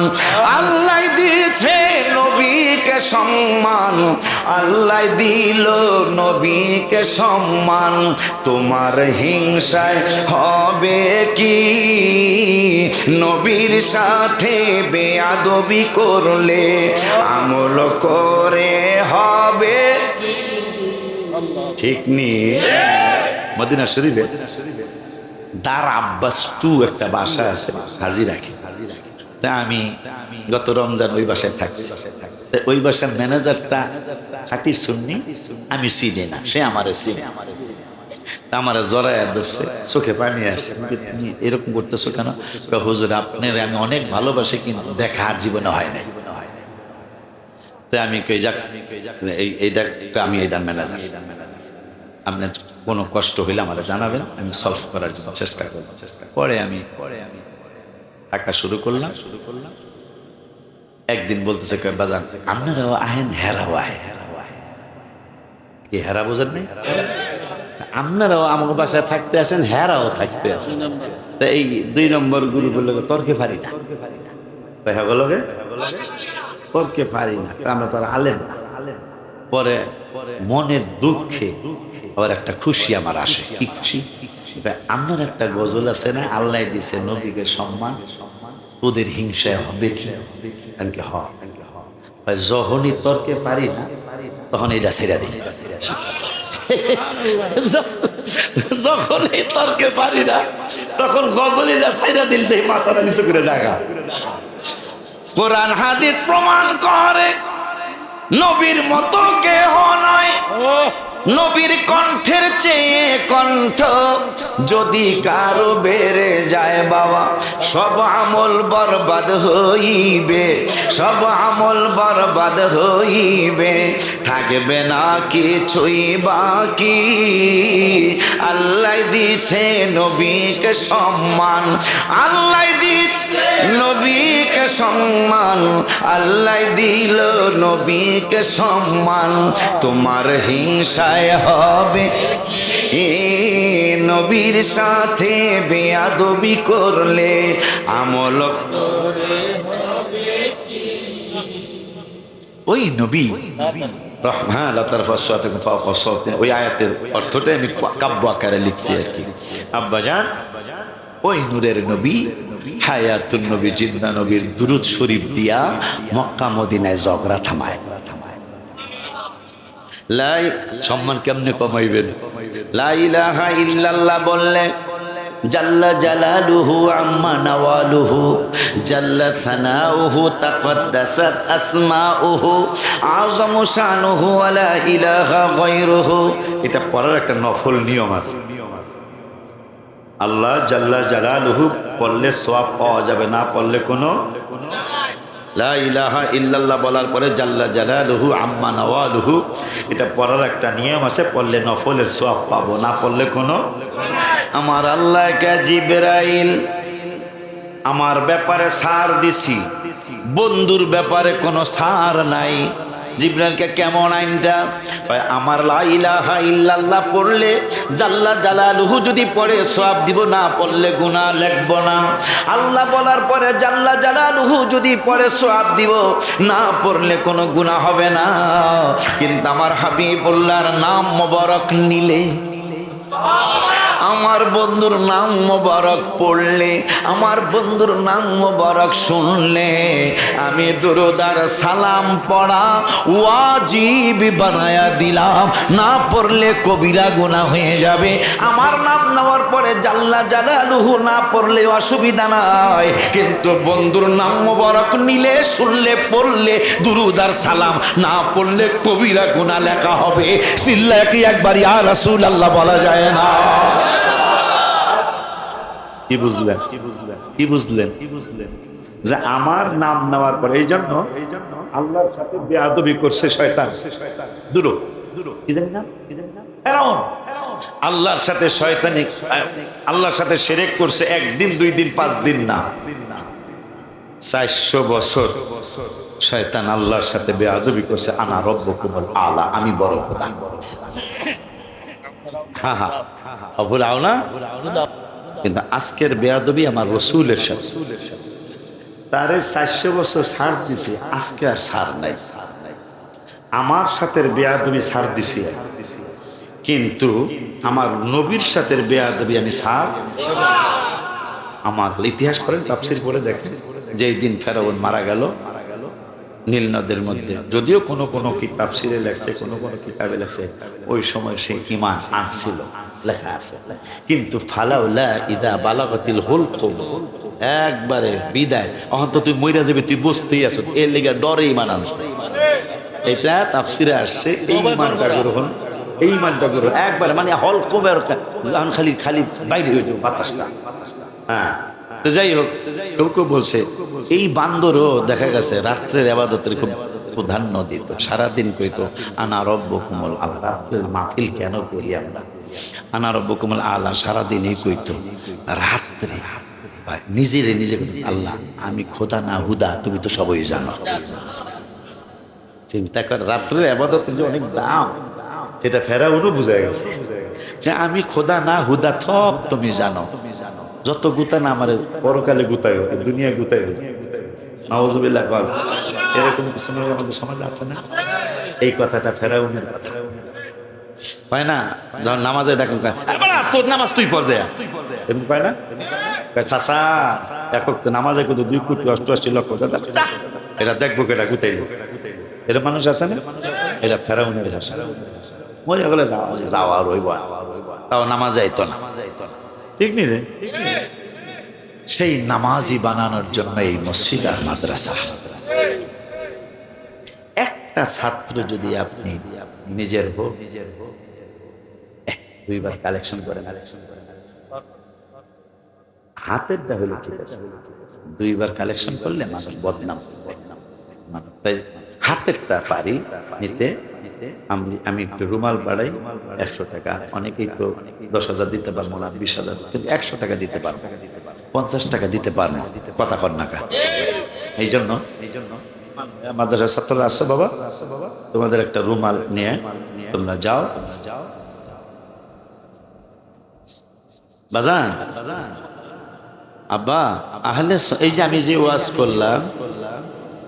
আল্লাহ দিয়েছে নবীকে সম্মান, আল্লাহ দিল নবীকে সম্মান। তোমার হিংসায় হবে কি? নবীর সাথে বেয়াদবি করলে আমল করে হবে। ঠিক নি? মদিনা শরীফে দার আব্বাস 2 একটা বাসা আছে, হাজি রাখে। তা আমি গত রমজান ওই বাসায় থাকছি। ওই বাসার ম্যানেজারটা খাঁটি সুন্নি, আমি চিনি না, সে আমারে চিনি। আমার জড়ায় ধরছে, চোখে পানি আসছে, এরকম করতেছো কেন? হুজুর আপনার আমি অনেক ভালোবাসি, কিন্তু দেখা আর জীবনে হয় নাই। তাই আমি কই যাক, এইটা আমি এইটার ম্যানেজার, আপনার কোনো কষ্ট হইলে আমার জানাবেন, আমি সলভ করার জন্য চেষ্টা করব। পরে আমি থাকা শুরু করলাম। একদিন বলতেছে বাজান আপনারাও আহেন, হেরাও আহে। কি হেরা বোঝেন নাই? আপনারাও আমার বাসায় থাকতে আসেন, হেরাও থাকতে আসেন। তা এই 2 নম্বর গুরু বললো তর্কে পারি না, বলবে তর্কে পারি না, আমরা তো আর আলেম না। পরে মনের দুঃখে আবার একটা খুশি আমার আসে। কি খুশি? আপনার একটা গজল আছে না, আল্লাহ দিছে নবীকে সম্মান, তোদের হিংসায় হবে কি? যখনই তর্কে পারি না তখন এটা ছেড়ে দিই। যখনই তর্কে পারি না তখন গজলে যা ছেড়ে দিল, মাথাটা নিচু করে জায়গা। কোরআন হাদিস প্রমাণ করে নবীর মতো কেহ নয়, নবীর কণ্ঠের চেয়ে কণ্ঠ যদি কারো বেড়ে যায় বাবা, সব আমল বরবাদ হইবে, সব আমল বরবাদ হইবে, থাকবে না কিছুই বাকি। আল্লাহ দিছে নবীকে সম্মান, আল্লাহ দিছে নবীকে সম্মান, আল্লাহ দিল নবীকে সম্মান। তোমার হিংসায় হবে নবীর সাথে বেয়াদবি করলে আমল ওই নবী ওই আয়াতের অর্থটা আমি কাব্য আকারে লিখছি আর কি। আব্বাজান ওই নূরের নবী হায়াতুন নবী জিন্দা নবীর দুরুদ শরীফ দিয়া মক্কা মদিনায় ঝগড়া থামায়। লাই সম্মান কেমনে কমাইবেন? লা ইলাহা ইল্লাল্লাহ বললে জাল্লা জালালুহু আম্মা নাওয়ালুহু, জাল্লা সানাউহু তাকদ্দাসাত আসমাউহু, আযমু শানুহু ওয়ালা ইলাহা গায়রুহু। এটা পড়ার একটা নফল নিয়ম আছে। আল্লাহ জাল্লা জালালুহু পড়লে সওয়াব পাওয়া যাবে, না পড়লে কোনো। লা ইলাহা ইল্লাল্লাহ বলার পরে জাল্লা জালালুহু আম্মা নাওয়ালুহু, এটা পড়ার একটা নিয়ম আছে, পড়লে নফলের সওয়াব পাবো, না পড়লে কোনো। আমার আল্লাহকে জিবরাইল আমার ব্যাপারে ছাড় দিছি, বন্ধুর ব্যাপারে কোনো ছাড় নাই। জিবরাইলকে কেমন আইনটা? আমার লা ইলাহা ইল্লাল্লাহ পড়লে জাল্লা জালালুহু যদি পড়ে সওয়াব দিব, না পড়লে গুনাহ লিখব না। আল্লাহ বলার পরে জাল্লা জালালুহু যদি পড়ে সওয়াব দিব, না পড়লে কোনো গুনাহ হবে না। কিন্তু আমার হাবিবুল্লাহর নাম মোবারক নিলে, আমার বন্ধুর নাম মোবারক পড়লে, আমার বন্ধুর নাম মোবারক শুনলে, আমি দুরূদ আর সালাম পড়া ওয়াজিব বানায়া দিলাম। না পড়লে কবিরা গুনাহ হয়ে যাবে। আমার নাম নেওয়ার পরে জাল্লা জালালুহু না পড়লে অসুবিধা নাই, কিন্তু বন্ধুর নাম মোবারক নিলে, শুনলে, পড়লে দুরূদ আর সালাম, না পড়লে কবিরা গুনাহ লেখা হবে। চিল্লায় কি একবার ইয়া রাসূলুল্লাহ বলা যায় না? কি বুঝলেন? কি বুঝলেন? যে আমার নাম নেওয়ার পরে এই জন্য আল্লাহর সাথে বেয়াদবি করছে শয়তান। দূরো কি জানি না, ফেরাউন আল্লাহর সাথে শয়তানি, আল্লাহর সাথে শিরক করছে। একদিন, 2 দিন, 5 দিন না, 400 বছর শয়তান আল্লাহর সাথে বেয়াদবি করছে। আনা রব্বুকুমুল আলা, আমি বড় খোদা। হ্যাঁ হ্যাঁ, ভুল আও না। কিন্তু আজকের বেয়াদবি আমার রসুলের সাথে, তারে 400 বছর ছাড় দিছে, আজকে আর ছাড় নাই। আমার সাথে বেয়াদবি ছাড় দিছি, কিন্তু আমার নবীর সাথে বেয়াদবি আমি ছাড়। আমার ইতিহাস পড়েন, তাফসীর পড়ে দেখেন, যেই দিন ফেরাউন মারা গেল নীল নদের মধ্যে, যদিও কোনো কোনো তাফসীরে লেখছে, কোনো কোনো কিতাবে লেখছে ওই সময় সে ঈমান আনছিল, লেখা আছে। কিন্তু ফালাউলা ইদা বালাগাতিল হুলকুম, একবারে বিদায়, অহন্ত তুই মইরা যাবি, তুই বুঝতেই আছো, এর লেগে ডরে ঈমান আনছ। এটা তাফসীরে আসছে। এই ঈমানটা গ্রহণ, এই ঈমানটা গ্রহণ একবারে, মানে হলকুমের খালি খালি বাইরে হয়ে যাবে বাতাসটা। হ্যাঁ, তো যাই হোক, কেউ কেউ বলছে এই বান্দরও দেখা গেছে রাত্রের ইবাদতের খুব প্রাধান্য দিত, সারাদিন কইতো আনা রব্বুকুমুল আলা। রাত্রের মাহফিল কেন করি আমরা? আনা রব্বুকুমুল আলা সারাদিনই কইতো। রাত্রে নিজেরে নিজে আল্লাহ আমি খোদা না হুদা, তুমি তো সবই জানো। চিন্তা কর, রাত্রের ইবাদতের যে অনেক দাম, সেটা ফেরাউনও বুঝে গেছে যে আমি খোদা না হুদা সব তুমি জানো। যত গুতা না আমার পরকালে গুতায়, দুনিয়া গুতায়। নাউযুবিল্লাহ। এরকম কিছু আমাদের সমাজে আছে না? এই কথাটা ফেরাউনের কথা, হয় না? যখন নামাজে ডাকুন, তোর নামাজ তুই পড় যায়, এরকম পায় না? চাচা একক নামাজে কিন্তু 2,88,00,000 এটা দেখবো কেটা গুতাইব, এরকম মানুষ আছে না? এটা ফেরাউনের ভাষা। মরে গেলে যাওয়া রইব, তাও নামাজ যাইতো না, ঠিক নি রে? সেই নামাজি বানানোর জন্য এই মসজিদ আর মাদ্রাসা। একটা ছাত্র যদি আপনি নিজের হোক, 2বার কালেকশন করেন, হাতেরটা হলে ঠিক আছে, 2বার কালেকশন করলে মানুষ বদনাম। হাতেরটা পারি নিতে, আমি একটু রুমাল বাড়াই 100 টাকা, অনেকেই তো 10,000 দিতে পারবো না, 20,000, কিন্তু 100 টাকা দিতে পারবো, 50 টাকা দিতে পারবো, কথা কর না। এই জন্য মাদ্রাসার ছাত্ররা আসছে, বাবা তোমাদের একটা রুমাল নিয়ে তোমরা যাও। বাজান আব্বা আহলে, এই যে আমি যে ওয়াজ করলাম,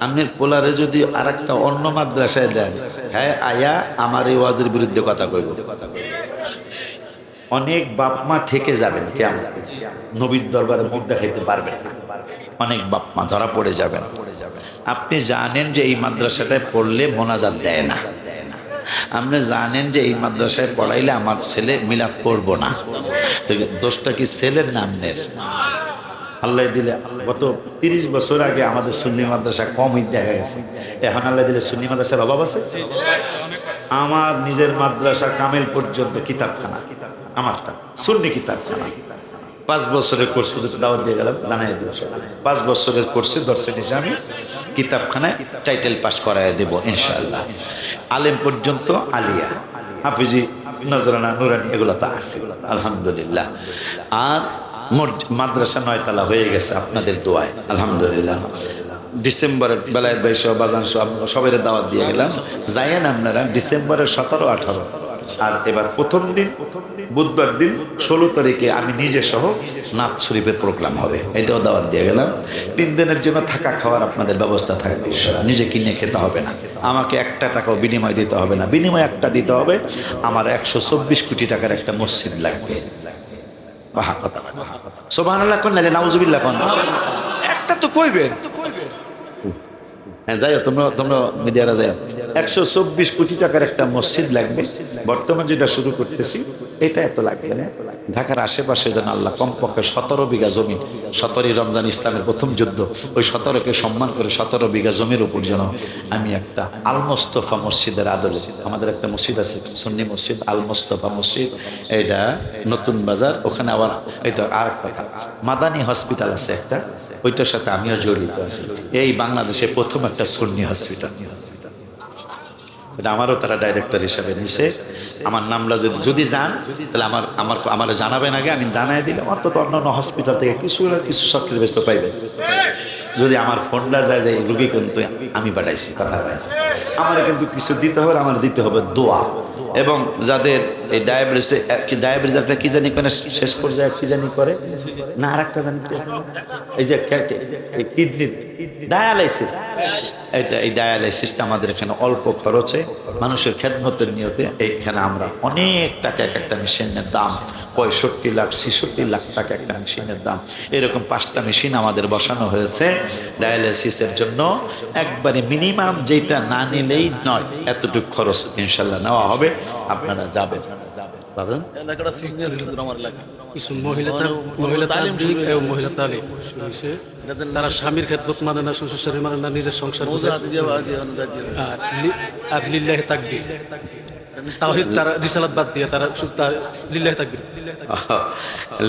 আমের পোলারে যদি আর একটা অন্য মাদ্রাসায় দেন, হ্যাঁ আয়া আমার এই ওয়াজের বিরুদ্ধে কথা কইব। অনেক বাপ মা ঠেকে যাবেন, কেমন নবীর দরবারে মুখ দেখাইতে পারবেন না, অনেক বাপ মা ধরা পড়ে যাবেন। আপনি জানেন যে এই মাদ্রাসাটায় পড়লে মোনাজাত দেয় না, আপনি জানেন যে এই মাদ্রাসায় পড়াইলে আমার ছেলে মিলাদ পড়বো না, তো দোষটা কি ছেলের না আপনার? আল্লাহ দিলে গত 30 বছর আগে আমাদের সুন্নি মাদ্রাসা কমই দেখা গেছে, এখন আল্লাহ দিলে সুন্নি মাদ্রাসার অভাব আছে। আমার নিজের মাদ্রাসা কামেল পর্যন্ত কিতাবখানা, আমারটা সুন্নি কিতাবখানা। 5 বছরের কোর্স দাওয়াত দিয়ে গেলাম, জানাই দিল 5 বছরের কোর্সে দর্শন হিসেবে আমি কিতাবখানায় টাইটেল পাস করাই দেব ইনশাআল্লাহ। আলেম পর্যন্ত আলিয়া, হাফিজি, নজরানা, নুরানি এগুলো তো আছে আলহামদুলিল্লাহ। আর মাদ্রাসা 9 তলা হয়ে গেছে আপনাদের দোয়ায় আলহামদুলিল্লাহ। ডিসেম্বরের বেলায় ভাই সহ বাজান সহ সবাই দাওয়াত দিয়ে গেলাম, যাইয়েন আপনারা ডিসেম্বরের 17-18। আর এবার প্রথম দিন বুধবার দিন 16 তারিখে আমি নিজে সহ নাথ শরীফের প্রোগ্রাম হবে, এটাও দাওয়াত দিয়ে গেলাম। 3 দিনের জন্য থাকা খাওয়ার আপনাদের ব্যবস্থা থাকবে, নিজে কিনে খেতে হবে না, আমাকে একটা টাকাও বিনিময় দিতে হবে না, বিনিময় একটা দিতে হবে, আমার 124 কোটি টাকার একটা মসজিদ লাগবে। বাহা কথা, সুবহানাল্লাহ কোন নালে নাউজুবিল্লাহ কোন একটা তো কইবেন। হ্যাঁ যাই হোক, তোমরা মিডিয়ারা যাই হোক, 124 কোটি টাকার একটা মসজিদ লাগবে। বর্তমান যেটা শুরু করতেছি এটা এত লাগবে না, ঢাকার আশেপাশে যেন আল্লাহ কমপক্ষে 17 বিঘা জমি, 17ই রমজান ইসলামের প্রথম যুদ্ধ, ওই 17কে সম্মান করে 17 বিঘা জমির উপর যেন আমি একটা আল মোস্তফা মসজিদের আদলে, আমাদের একটা মসজিদ আছে সুন্নি মসজিদ আল মোস্তফা মসজিদ, এটা নতুন বাজার, ওখানে আবার এই তো আর কথা মাদানী হসপিটাল আছে একটা, ওইটার সাথে আমিও জড়িত আছি। এই বাংলাদেশে প্রথম একটা সুন্নি হসপিটাল, এটা আমারও তারা ডাইরেক্টর হিসাবে নিছে। আমার নামটা যদি যান তাহলে আমার জানাবেন আগে, আমি জানাই দিলাম অন্তত অন্যান্য হসপিটাল থেকে কিছু সক্রিয় ব্যস্ত পাইবেন। যদি আমার ফোনটা যায় যে রুগী কিন্তু আমি বাড়াইছি কথা হয়, আমার কিন্তু কিছু দিতে হবে, আমার দিতে হবে দোয়া। এবং যাদের এই ডায়াবেটিসটা কি জানি করে শেষ পর্যায়ে কি জানি করে না, আর একটা জানি এই যে কিডনির ডায়ালাইসিস, এই ডায়ালাইসিসটা আমাদের এখানে অল্প খরচে মানুষের খেদমতের নিয়তে এইখানে আমরা অনেক টাকা, এক একটা মেশিনের দাম 65 লাখ 66 লাখ টাকা একটা মেশিনের দাম, এরকম 5টা মেশিন আমাদের বসানো হয়েছে ডায়ালাইসিসের জন্য। একবারে মিনিমাম যেটা না নিলেই নয় এতটুকু খরচ ইনশাল্লাহ নেওয়া হবে, আপনারা যাবেন পাবেন। কিছু মহিলা তালিম এবং মহিলা তালিম শুনছে, তারা স্বামীর খেদমত মানে না, শ্বশুর শাশুড়ি মানে না, নিজের সংসার আর লিল্লাহি তাকবীর তাওহীদ, তারা রিসালাত বাদ দিয়ে তারা লিল্লাহি তাকবীর,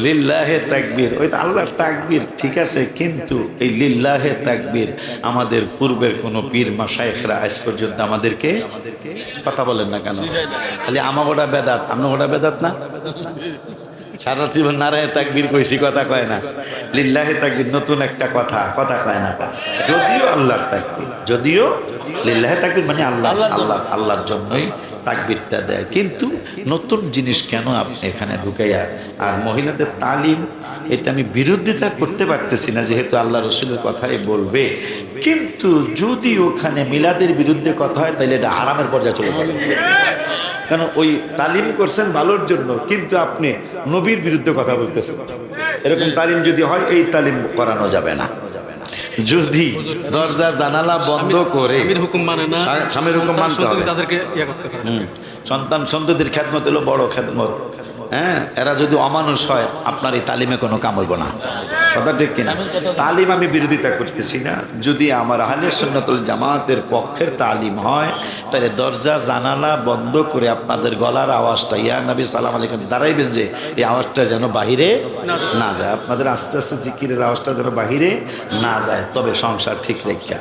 লিল্লাহে তাকবীর, ওই তো আল্লাহর তাকবীর ঠিক আছে, কিন্তু এই লিল্লাহে তাকবীর আমাদের পূর্বের কোন পীর মাশায়েখরা আজ পর্যন্ত আমাদেরকে কথা বলেন না কেন? খালি আমাগোটা বেদাত, আমনগোটা বেদাত না, সারা জীবন নারায়ে তাকবীর কইছি, কথা কয় না। লিল্লাহে তাকবীর নতুন একটা কথা কয় না, যদিও আল্লাহর তাকবীর, যদিও লিল্লাহে তাকবীর মানে আল্লাহর জন্যই তাকবীরটা দেয়, কিন্তু নতুন জিনিস কেন আপনি এখানে ঢুকাইয়া? আর মহিলাদের তালিম, এটা আমি বিরোধিতা করতে পারতেছি না, যেহেতু আল্লাহ রসুলের কথাই বলবে, কিন্তু যদি ওখানে মিলাদের বিরুদ্ধে কথা হয় তাহলে এটা হারামের পর্যায়ে চলে যাবে। কারণ ওই তালিম করছেন ভালোর জন্য, কিন্তু আপনি নবীর বিরুদ্ধে কথা বলতেছেন, এরকম তালিম যদি হয় এই তালিম করানো যাবে না। যদি দরজা জানালা বন্ধ করে স্বামীর হুকুম মানে না, স্বামীর হুকুম মানতে হবে, তাদেরকে ইয়া করতে পারে। সন্তান সন্ততির খেদমত হলো বড় খেদমত। হ্যাঁ, এরা যদি অমানুষ হয় আপনার এই তালিমে কোনো কাম হইব না, কথা ঠিক কিনা? তালিম আমি বিরোধিতা করতেছি না, যদি আমার আহলে সুন্নাতুল জামাতের পক্ষের তালিম হয় তাহলে দরজা জানালা বন্ধ করে আপনাদের গলার আওয়াজটা ইয়া নবী সালাম আলাইকুম দাঁড়াইবেন, যে এই আওয়াজটা যেন বাহিরে না যায়, আপনাদের আস্তে আস্তে জিকিরের আওয়াজটা যেন বাহিরে না যায়, তবে সংসার ঠিক রেখা।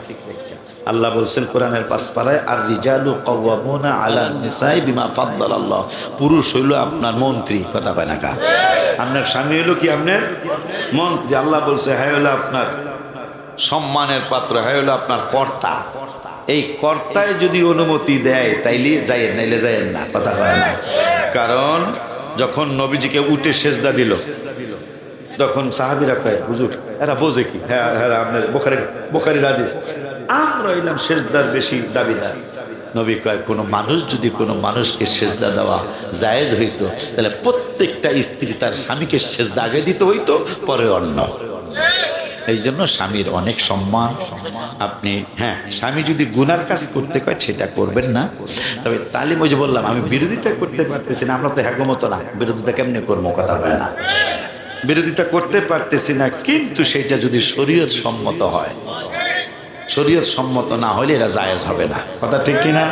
আল্লাহ বলছেন কোরআনের 5 পারায়, আর রিজালু কাওয়ামুনা আলা নিসাই বিমা ফাদ্দালাল্লাহ, পুরুষ হইল আপনার মন্ত্রী, কথা পায় না কা, আপনার স্বামী হইল কি আপনার মন্ত্রী। আল্লাহ বলছে হ্যাঁ হইল আপনার সম্মানের পাত্র, হ্যাঁ হইল আপনার কর্তা। এই কর্তায় যদি অনুমতি দেয় তাইলে যাইয়েন, নাইলে যাইয়েন না, কথা পায় না। কারণ যখন নবীজিকে উঠে সেজদা দিল, তখন সাহাবীরা কয় হুজুর এরা বোঝে কি? হ্যাঁ হ্যাঁ, আপনার বুখারীর হাদিস, আমরা হইলাম সেজদার বেশি দাবিদার। নবী কয় কোনো মানুষ যদি কোনো মানুষকে সেজদা দেওয়া জায়েজ হইতো তাহলে প্রত্যেকটা স্ত্রী তার স্বামীকে সেজদা আগে দিতে হইতো, পরে অন্য। এই জন্য স্বামীর অনেক সম্মান। আপনি হ্যাঁ, স্বামী যদি গুনার কাজ করতে কয় সেটা করবেন না, তবে তালিম ওই যে বললাম আমি বিরোধিতা করতে পারতেছি না, আমরা তো হ্যাগমতো না, বিরোধিতা কেমনে করবো, কথা হয় না, বিরোধিতা করতে পারতেছি না, কিন্তু সেটা যদি শরীয়ত সম্মত হয়, শরীয়ত সম্মত না হলে এটা জায়েজ হবে না, কথা ঠিক কিনা?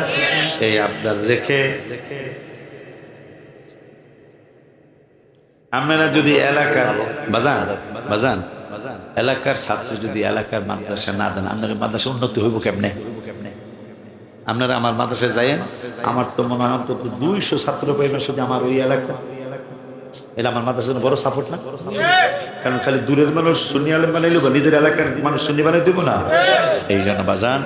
এই আপনার রেখে আপনারা যদি এলাকার বাজান এলাকার ছাত্র যদি এলাকার মাদ্রাসা না দেন, আপনার মাদ্রাসা উন্নতি হইব কেমনে? আপনারা আমার মাদ্রাসায় যাইয়েন, আমার তো মনে হয় অন্তত 200 ছাত্র পাইবেন শুধু আমার ওই এলাকা। এটা আমার মাদ্রাসার জন্য বড় সাপোর্ট না? কারণ খালি দূরের মানুষ সুন্নি আলেম বানাইলো বা নিজের এলাকার মানুষ সুন্নি বানাই দেবো না। এই জন্য বাজান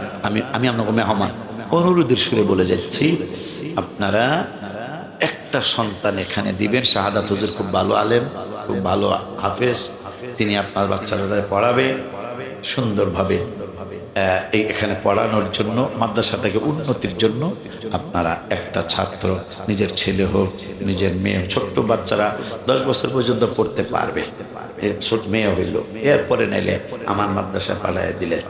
আমি আপনাকে মেহমান অনুরোধের সুরে বলে যাচ্ছি, আপনারা একটা সন্তান এখানে দিবেন। শাহাদাত হুজুর খুব ভালো আলেম, খুব ভালো হাফেজ, তিনি আপনার বাচ্চারা পড়াবে সুন্দরভাবে। এখানে পড়ানোর জন্য মাদ্রাসাটাকে উন্নতির জন্য আপনারা একটা ছাত্র, নিজের ছেলে হোক নিজের মেয়ে, ছোট্ট বাচ্চারা 10 বছর পর্যন্ত পড়তে পারবে, ছোট মেয়ে হইল, এরপরে নাইলে আমার মাদ্রাসায় পাঠায় দিলেন।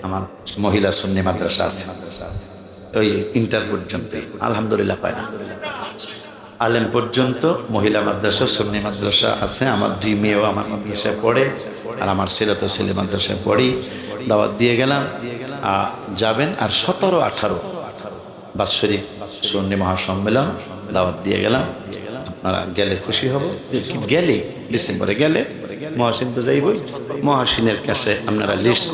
আমার মহিলা সুন্নি মাদ্রাসা আছে, ওই ইন্টার পর্যন্তই আলহামদুলিল্লাহ পায় না, আলেম পর্যন্ত মহিলা মাদ্রাসা সুন্নি মাদ্রাসা আছে। আমার 2 মেয়েও আমার মাদ্রাসায় পড়ে, আর আমার ছেলে তো ছেলে মাদ্রাসায় পড়ি। দাওয়াত দিয়ে গেলাম, যাবেন। আর 17-18 বাৎসরিক সুন্নি মহাসম্মেলন দাওয়াত দিয়ে গেলাম, আপনারা গেলে খুশি হব। গেলে ডিসেম্বরে গেলে মহাসিন তো যাইবই, মহাসিনের কাছে আপনারা লিস্ট